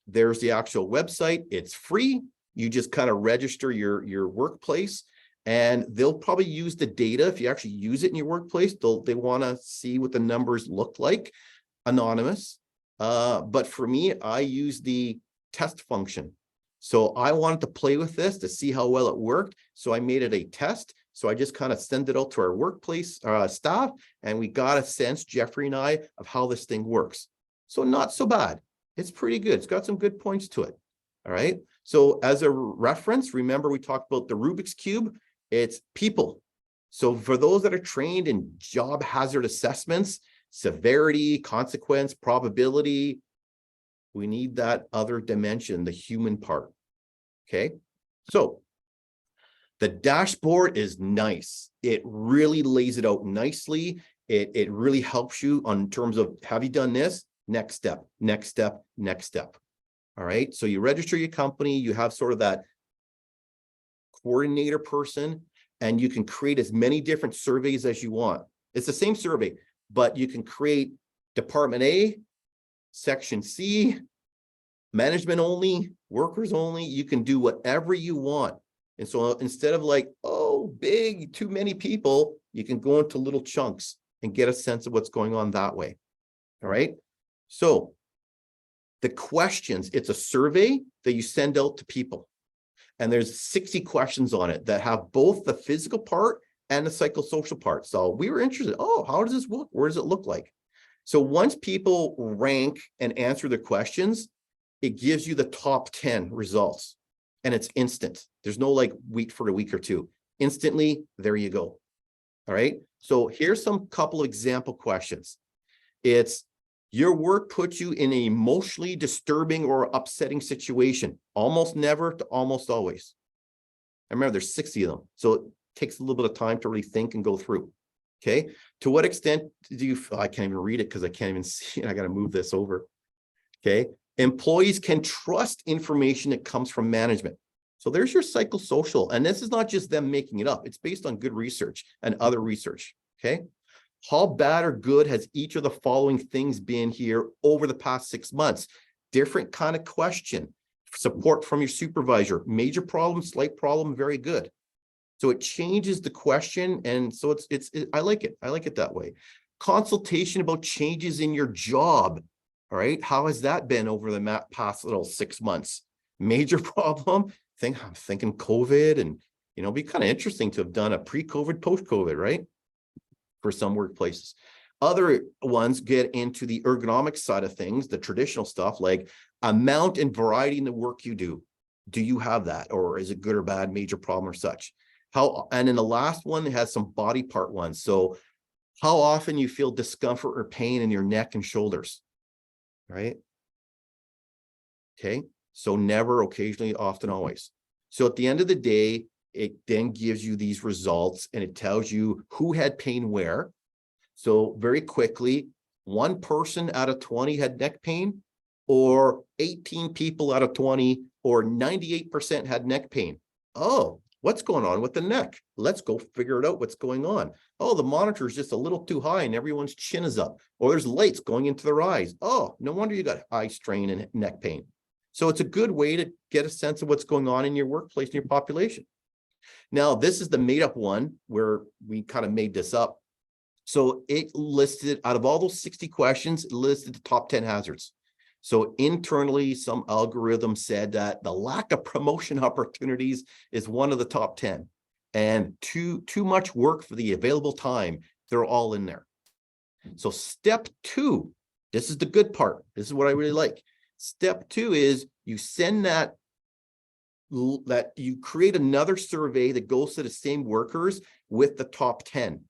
There's the actual website. It's free. You just kind of register your workplace, and they'll probably use the data. If you actually use it in your workplace, they want to see what the numbers look like, anonymous. But for me, I use the test function. So I wanted to play with this to see how well it worked. So I made it a test. So I just kind of send it out to our workplace staff, and we got a sense, Geoffrey and I, of how this thing works. So not so bad. It's pretty good. It's got some good points to it. All right. So as a reference, remember we talked about the Rubik's Cube. It's people. So for those that are trained in job hazard assessments, severity, consequence, probability, we need that other dimension, the human part. Okay. So the dashboard is nice. It really lays it out nicely. It really helps you on terms of, have you done this? Next step, next step, next step. All right. So you register your company, you have sort of that coordinator person, and you can create as many different surveys as you want. It's the same survey, but you can create Department A, Section C, management only, workers only. You can do whatever you want. And so instead of like, oh, big, too many people, you can go into little chunks and get a sense of what's going on that way. All right. So the questions, it's a survey that you send out to people. And there's 60 questions on it that have both the physical part and the psychosocial part. So we were interested. Oh, how does this look? Where does it look like? So once people rank and answer the questions, it gives you the top 10 results. And it's instant. There's no like wait for a week or two. Instantly, there you go. All right. So here's some couple of example questions. It's, your work puts you in an emotionally disturbing or upsetting situation. Almost never to almost always. I remember there's 60 of them. So it takes a little bit of time to really think and go through. Okay. To what extent do you, I can't even read it because I can't even see it. I got to move this over. Okay. Employees can trust information that comes from management. So there's your psychosocial. And this is not just them making it up. It's based on good research and other research. Okay. How bad or good has each of the following things been here over the past 6 months? Different kind of question. Support from your supervisor. Major problem, slight problem, very good. So it changes the question. And so I like it. I like it that way. Consultation about changes in your job. All right. How has that been over the past little 6 months? Major problem. I'm thinking COVID, and, you know, it'd be kind of interesting to have done a pre-COVID, post-COVID, right? For some workplaces. Other ones get into the ergonomic side of things, the traditional stuff like amount and variety in the work you do. Do you have that? Or is it good or bad, major problem or such? And then the last one has some body part ones. So how often you feel discomfort or pain in your neck and shoulders, right? Okay, so never, occasionally, often, always. So at the end of the day, it then gives you these results and it tells you who had pain where. So very quickly, 1 person out of 20 had neck pain, or 18 people out of 20, or 98% had neck pain. Oh, what's going on with the neck? Let's go figure it out. What's going on? Oh, the monitor is just a little too high and everyone's chin is up. Or there's lights going into their eyes. Oh, no wonder you got eye strain and neck pain. So it's a good way to get a sense of what's going on in your workplace and your population. Now, this is the made up one where we kind of made this up. So it listed, out of all those 60 questions, it listed the top 10 hazards. So internally, some algorithm said that the lack of promotion opportunities is one of the top 10. And too much work for the available time, they're all in there. So step 2, this is the good part. This is what I really like. Step 2 is you send that you create another survey that goes to the same workers with the top 10.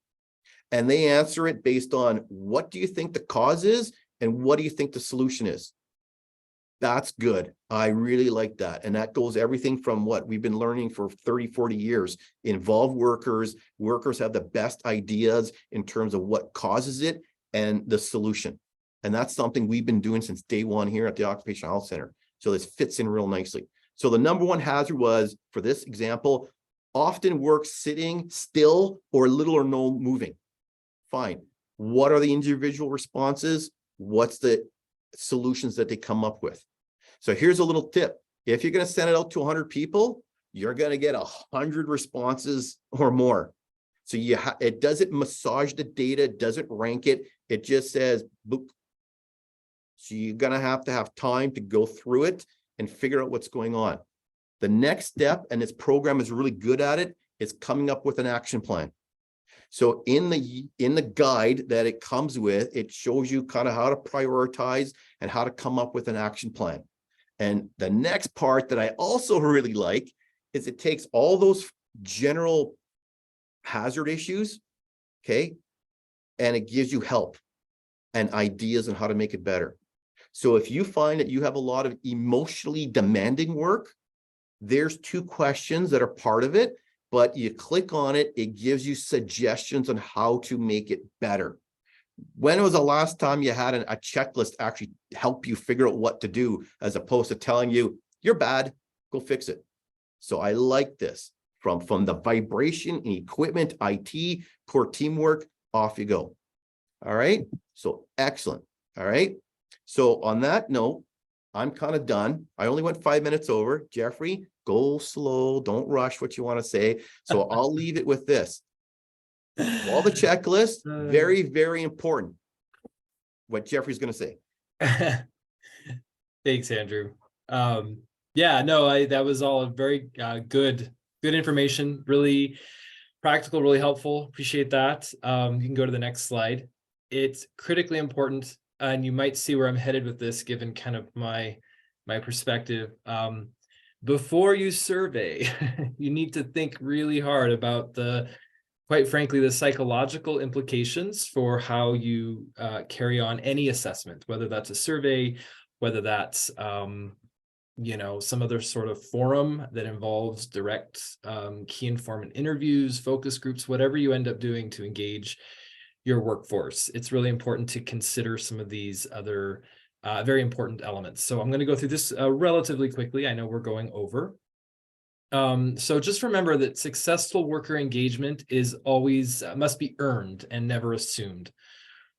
And they answer it based on what do you think the cause is and what do you think the solution is. That's good. I really like that. And that goes everything from what we've been learning for 30, 40 years. Involve workers. Workers have the best ideas in terms of what causes it and the solution. And that's something we've been doing since day one here at the Occupational Health Center. So this fits in real nicely. So the number 1 hazard was, for this example, often work sitting still or little or no moving. Fine. What are the individual responses? What's the solutions that they come up with? So here's a little tip. If you're going to send it out to 100 people, you're going to get 100 responses or more. So it doesn't massage the data, doesn't rank it. It just says, boop. So you're going to have time to go through it and figure out what's going on. The next step, and this program is really good at it, is coming up with an action plan. So in the guide that it comes with, it shows you kind of how to prioritize and how to come up with an action plan. And the next part that I also really like is it takes all those general hazard issues, okay, and it gives you help and ideas on how to make it better. So if you find that you have a lot of emotionally demanding work, there's 2 questions that are part of it, but you click on it, it gives you suggestions on how to make it better. When was the last time you had a checklist actually help you figure out what to do, as opposed to telling you, you're bad, go fix it? So I like this. From the vibration, equipment, IT, poor teamwork, off you go. All right, so excellent. All right, so on that note, I'm kind of done. I only went 5 minutes over. Geoffrey, go slow, don't rush what you want to say. So I'll leave it with this. All the checklist, very, very important. What Geoffrey's going to say. Thanks, Andrew. Yeah, no, that was all very good information, really practical, really helpful. Appreciate that. You can go to the next slide. It's critically important, and you might see where I'm headed with this, given kind of my perspective. Before you survey, you need to think really hard about quite frankly, the psychological implications for how you carry on any assessment, whether that's a survey, whether that's some other sort of forum that involves direct key informant interviews, focus groups, whatever you end up doing to engage your workforce. It's really important to consider some of these other very important elements. So I'm going to go through this relatively quickly. I know we're going over. So just remember that successful worker engagement is always must be earned and never assumed,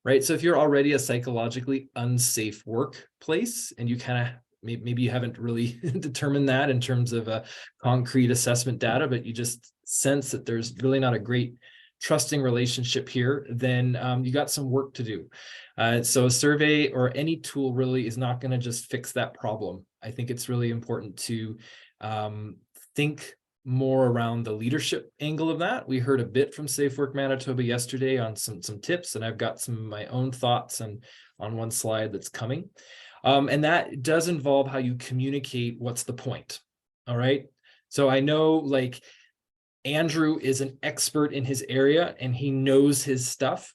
right? So if you're already a psychologically unsafe workplace and you kind of maybe you haven't really determined that in terms of a concrete assessment data, but you just sense that there's really not a great trusting relationship here, then you got some work to do. So a survey or any tool really is not going to just fix that problem. I think it's really important to think more around the leadership angle of that. We heard a bit from Safe Work Manitoba yesterday on some tips, and I've got some of my own thoughts on one slide that's coming. And that does involve how you communicate what's the point. All right. So I know, like, Andrew is an expert in his area and he knows his stuff.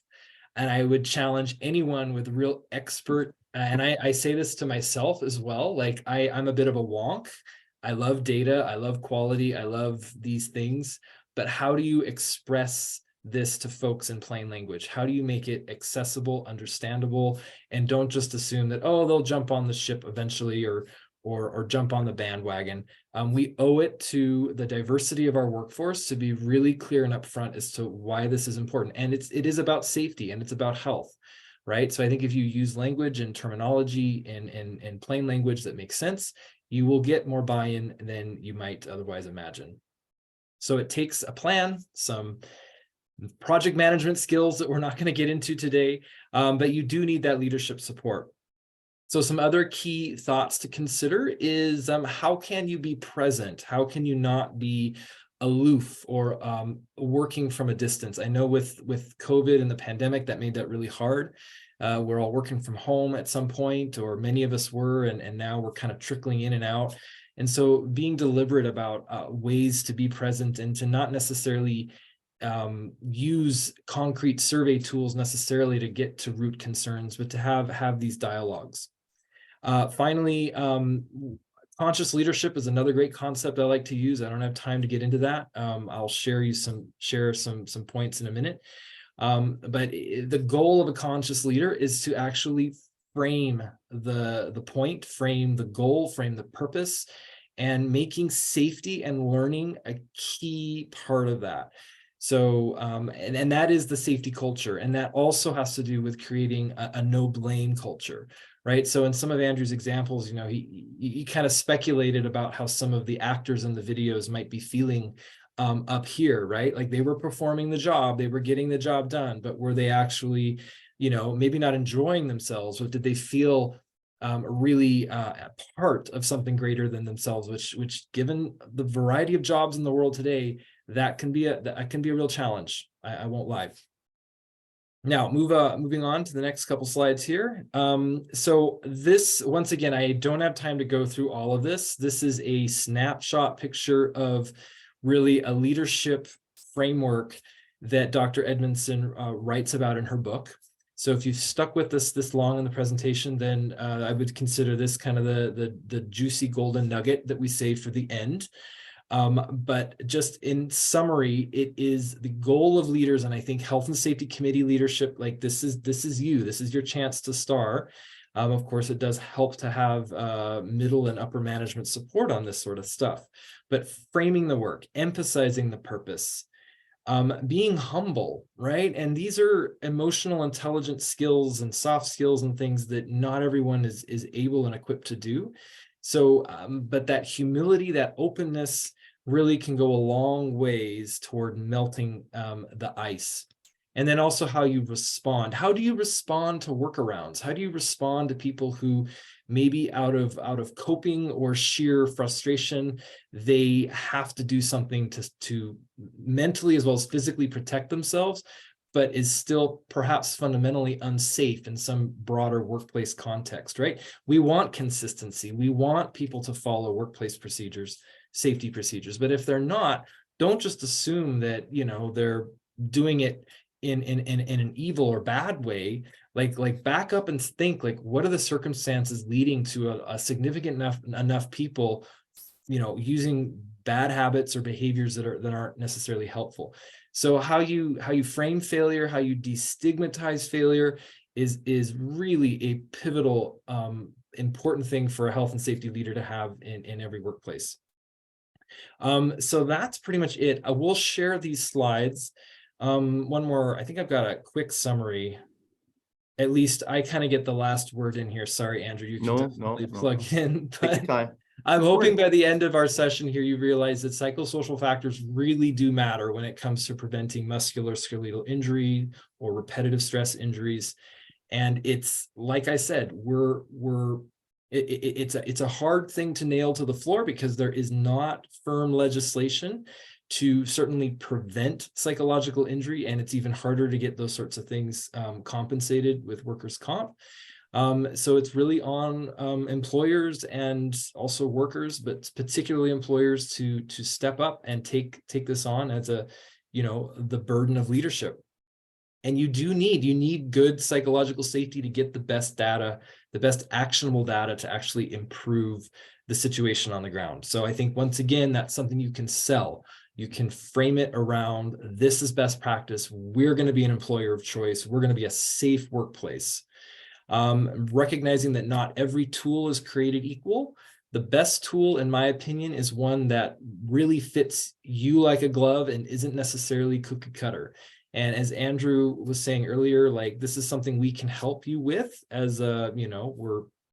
And I would challenge anyone with real expert, and I say this to myself as well, like I'm a bit of a wonk. I love data, I love quality, I love these things, but how do you express this to folks in plain language? How do you make it accessible, understandable, and don't just assume that, oh, they'll jump on the ship eventually or jump on the bandwagon. We owe it to the diversity of our workforce to be really clear and upfront as to why this is important. And it is about safety and it's about health, right? So I think if you use language and terminology in plain language that makes sense, you will get more buy-in than you might otherwise imagine. So it takes a plan, some project management skills that we're not going to get into today, but you do need that leadership support. So some other key thoughts to consider is how can you be present? How can you not be aloof or working from a distance? I know with COVID and the pandemic, that made that really hard. We're all working from home at some point, or many of us were, and now we're kind of trickling in and out. And so being deliberate about ways to be present and to not necessarily use concrete survey tools necessarily to get to root concerns, but to have these dialogues. Finally, conscious leadership is another great concept I like to use. I don't have time to get into that. I'll share some points in a minute. But the goal of a conscious leader is to actually frame the point, frame the goal, frame the purpose, and making safety and learning a key part of that. So, and that is the safety culture. And that also has to do with creating a no blame culture, right? So in some of Andrew's examples, you know, he kind of speculated about how some of the actors in the videos might be feeling up here, right? Like they were performing the job, they were getting the job done, but were they actually, you know, maybe not enjoying themselves, but did they feel really a part of something greater than themselves, which given the variety of jobs in the world today, that can be a real challenge. I won't lie. Now, moving on to the next couple slides here. So this, once again, I don't have time to go through all of this. This is a snapshot picture of really a leadership framework that Dr. Edmondson writes about in her book. So if you've stuck with this long in the presentation, then I would consider this kind of the juicy golden nugget that we save for the end. But just in summary, it is the goal of leaders, and I think health and safety committee leadership, like this is your chance to star. Of course, it does help to have middle and upper management support on this sort of stuff, but framing the work, emphasizing the purpose, being humble, right? And these are emotional intelligence skills and soft skills and things that not everyone is able and equipped to do. So, but that humility, that openness really can go a long ways toward melting the ice. And then also how you respond. How do you respond to workarounds? How do you respond to people who maybe out of coping or sheer frustration, they have to do something to mentally as well as physically protect themselves, but is still perhaps fundamentally unsafe in some broader workplace context, right? We want consistency. We want people to follow workplace procedures, safety procedures. But if they're not, don't just assume that, you know, they're doing it in an evil or bad way. Like back up and think, like, what are the circumstances leading to a significant enough people, you know, using bad habits or behaviors that aren't necessarily helpful. So how you frame failure, how you destigmatize failure is really a pivotal important thing for a health and safety leader to have in every workplace. So that's pretty much it. I will share these slides. One more, I think I've got a quick summary. At least I kind of get the last word in here. Sorry, Andrew, you can definitely plug in. But take your time. I'm hoping by the end of our session here, you realize that psychosocial factors really do matter when it comes to preventing musculoskeletal injury or repetitive stress injuries. And it's, like I said, it's a hard thing to nail to the floor because there is not firm legislation to certainly prevent psychological injury, and it's even harder to get those sorts of things compensated with workers' comp. So it's really on employers and also workers, but particularly employers to step up and take this on as a, the burden of leadership. And you need good psychological safety to get the best data, the best actionable data to actually improve the situation on the ground. So I think once again, that's something you can sell. You can frame it around, this is best practice. We're going to be an employer of choice. We're going to be a safe workplace. Recognizing that not every tool is created equal. The best tool, in my opinion, is one that really fits you like a glove and isn't necessarily cookie cutter. And as Andrew was saying earlier, like, this is something we can help you with as a,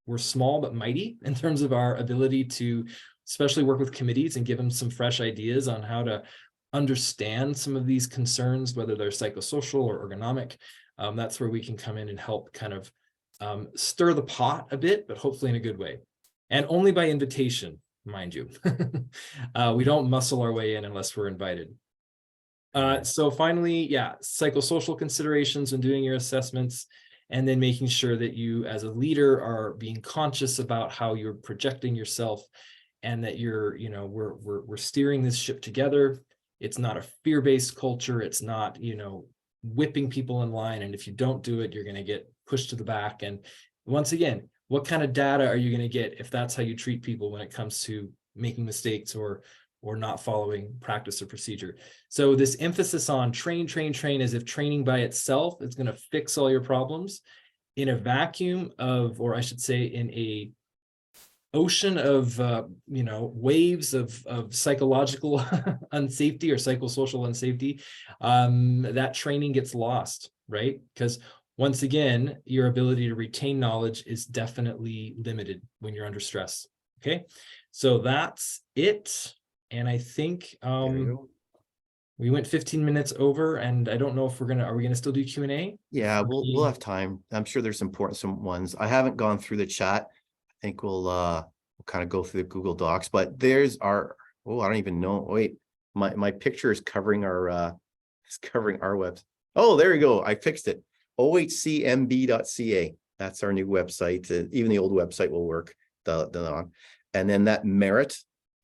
we're small but mighty in terms of our ability to especially work with committees and give them some fresh ideas on how to understand some of these concerns, whether they're psychosocial or ergonomic. That's where we can come in and help kind of stir the pot a bit, but hopefully in a good way. And only by invitation, mind you. We don't muscle our way in unless we're invited. So finally, psychosocial considerations when doing your assessments, and then making sure that you as a leader are being conscious about how you're projecting yourself, and that you're, we're steering this ship together. It's not a fear-based culture. It's not, whipping people in line. And if you don't do it, you're going to get pushed to the back. And once again, what kind of data are you going to get if that's how you treat people when it comes to making mistakes or not following practice or procedure? So this emphasis on train, as if training by itself is going to fix all your problems, in a vacuum of, or I should say in a ocean of, waves of psychological unsafety or psychosocial unsafety, that training gets lost, right? Because once again, your ability to retain knowledge is definitely limited when you're under stress. Okay, so that's it. And I think we went 15 minutes over, and I don't know if are we gonna still do Q&A? Yeah, we'll have time. I'm sure there's some ones. I haven't gone through the chat. I think we'll kind of go through the Google Docs, but there's I don't even know. Wait, my picture is covering our webs. Oh, there you go. I fixed it. ohcmb.ca. That's our new website. Even the old website will work. And then that merit,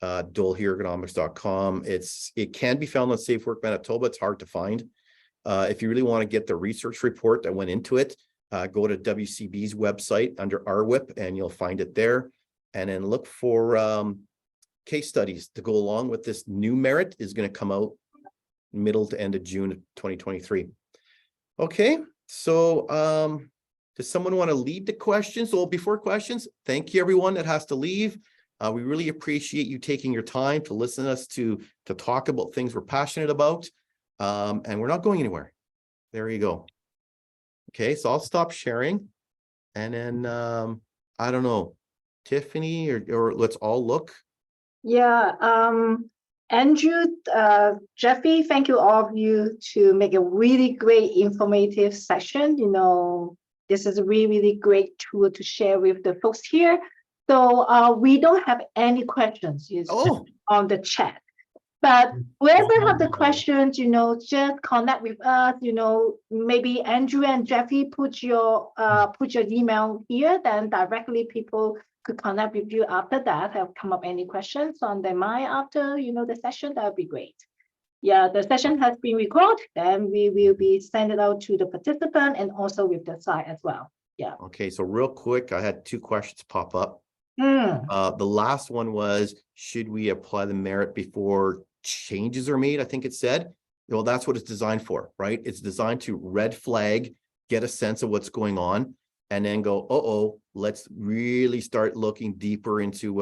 dolhyrgonomics.com. It can be found on Safe Work Manitoba. It's hard to find. If you really want to get the research report that went into it, go to WCB's website under RWIP, and you'll find it there. And then look for case studies to go along with this new merit. Is going to come out middle to end of June 2023. Okay, so does someone want to lead the questions? Well, before questions, thank you everyone that has to leave. We really appreciate you taking your time to listen to us to talk about things we're passionate about, and we're not going anywhere. There you go. Okay, so I'll stop sharing, and then I don't know, Tiffany or let's all look. Yeah, Andrew, Geoffrey, thank you all of you to make a really great informative session. This is a really great tool to share with the folks here. So we don't have any questions on the chat. But whoever have the questions, just connect with us. Maybe Andrew and Geoffrey put your email here, then directly people could connect with you after that. Have come up any questions on their mind after the session, that would be great. Yeah, the session has been recorded, then we will be sending it out to the participant and also with the site as well. Yeah. Okay, so real quick, I had two questions pop up. The last one was, should we apply the merit before changes are made? I think it said. Well, that's what it's designed for, right? It's designed to red flag, get a sense of what's going on, and then go, let's really start looking deeper into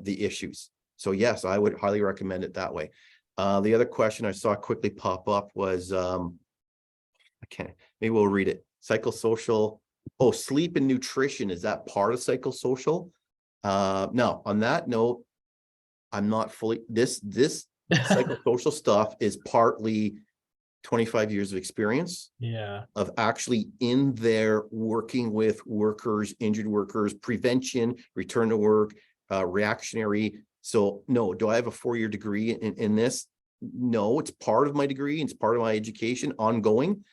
the issues. So yes, I would highly recommend it that way. The other question I saw quickly pop up was, maybe we'll read it. Psychosocial. Oh, sleep and nutrition, is that part of psychosocial? No, on that note, I'm not fully, this psychosocial stuff is partly 25 years of experience of actually in there working with workers, injured workers, prevention, return to work, reactionary. So no, do I have a 4-year degree in this? No, it's part of my degree. It's part of my education ongoing.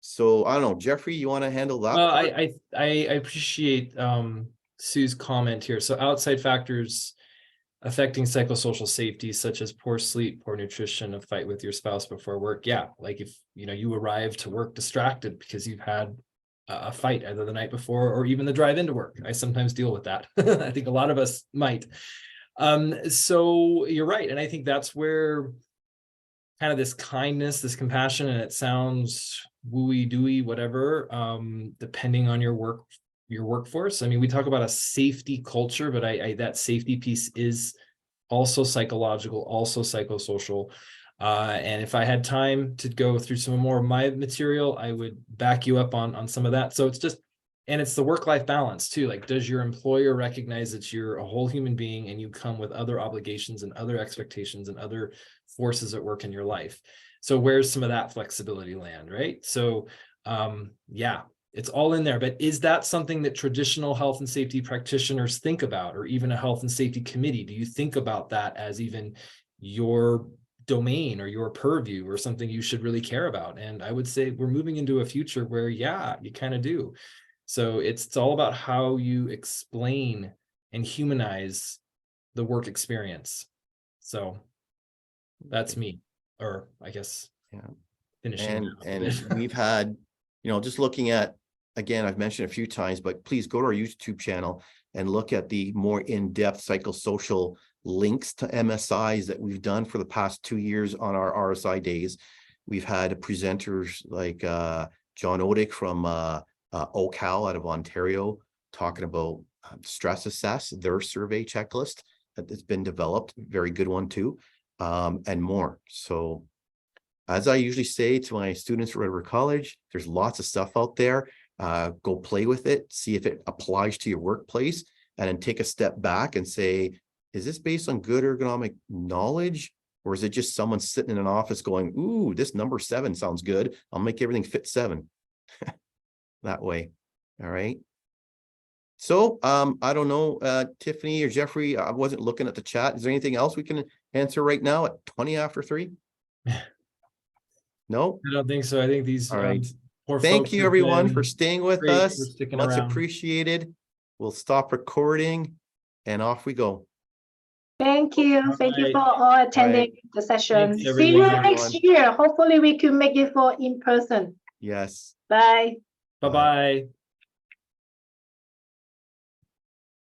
So I don't know, Geoffrey, you want to handle that? Well, part? I appreciate Sue's comment here. So outside factors affecting psychosocial safety, such as poor sleep, poor nutrition, a fight with your spouse before work. Yeah, like if you arrive to work distracted because you've had a fight either the night before or even the drive into work. I sometimes deal with that. I think a lot of us might. So you're right, and I think that's where kind of this kindness, this compassion, and it sounds wooey dooey, whatever, depending on your workforce. I mean, we talk about a safety culture, but that safety piece is also psychological, also psychosocial. And if I had time to go through some more of my material, I would back you up on some of that. So it's just, and it's the work-life balance too. Like, does your employer recognize that you're a whole human being and you come with other obligations and other expectations and other forces at work in your life? So where's some of that flexibility land, right? So yeah, it's all in there. But is that something that traditional health and safety practitioners think about, or even a health and safety committee? Do you think about that as even your domain or your purview or something you should really care about? And I would say we're moving into a future where, yeah, you kind of do. So it's all about how you explain and humanize the work experience. So that's me, or I guess, Yeah. finishing. And we've had, just looking at, again, I've mentioned a few times, but please go to our YouTube channel and look at the more in-depth psychosocial links to MSIs that we've done for the past 2 years on our RSI days. We've had presenters like John Odick from OCal out of Ontario talking about stress assess, their survey checklist that's been developed, very good one too, and more. So as I usually say to my students at Red River College, there's lots of stuff out there. Go play with it, see if it applies to your workplace, and then take a step back and say, is this based on good ergonomic knowledge? Or is it just someone sitting in an office going, ooh, this number 7 sounds good. I'll make everything fit 7. That way. All right. So I don't know, Tiffany or Geoffrey, I wasn't looking at the chat. Is there anything else we can answer right now at 20 after 3? No? I don't think so. I think these All right. poor Thank folks you have everyone been for staying with great, us. for sticking Much around. appreciated. We'll stop recording and off we go. Thank you. Thank you Bye. for all attending Bye. the session. Thanks, See you everyone. next year. Hopefully we can make it for in person. Yes. Bye. Bye-bye.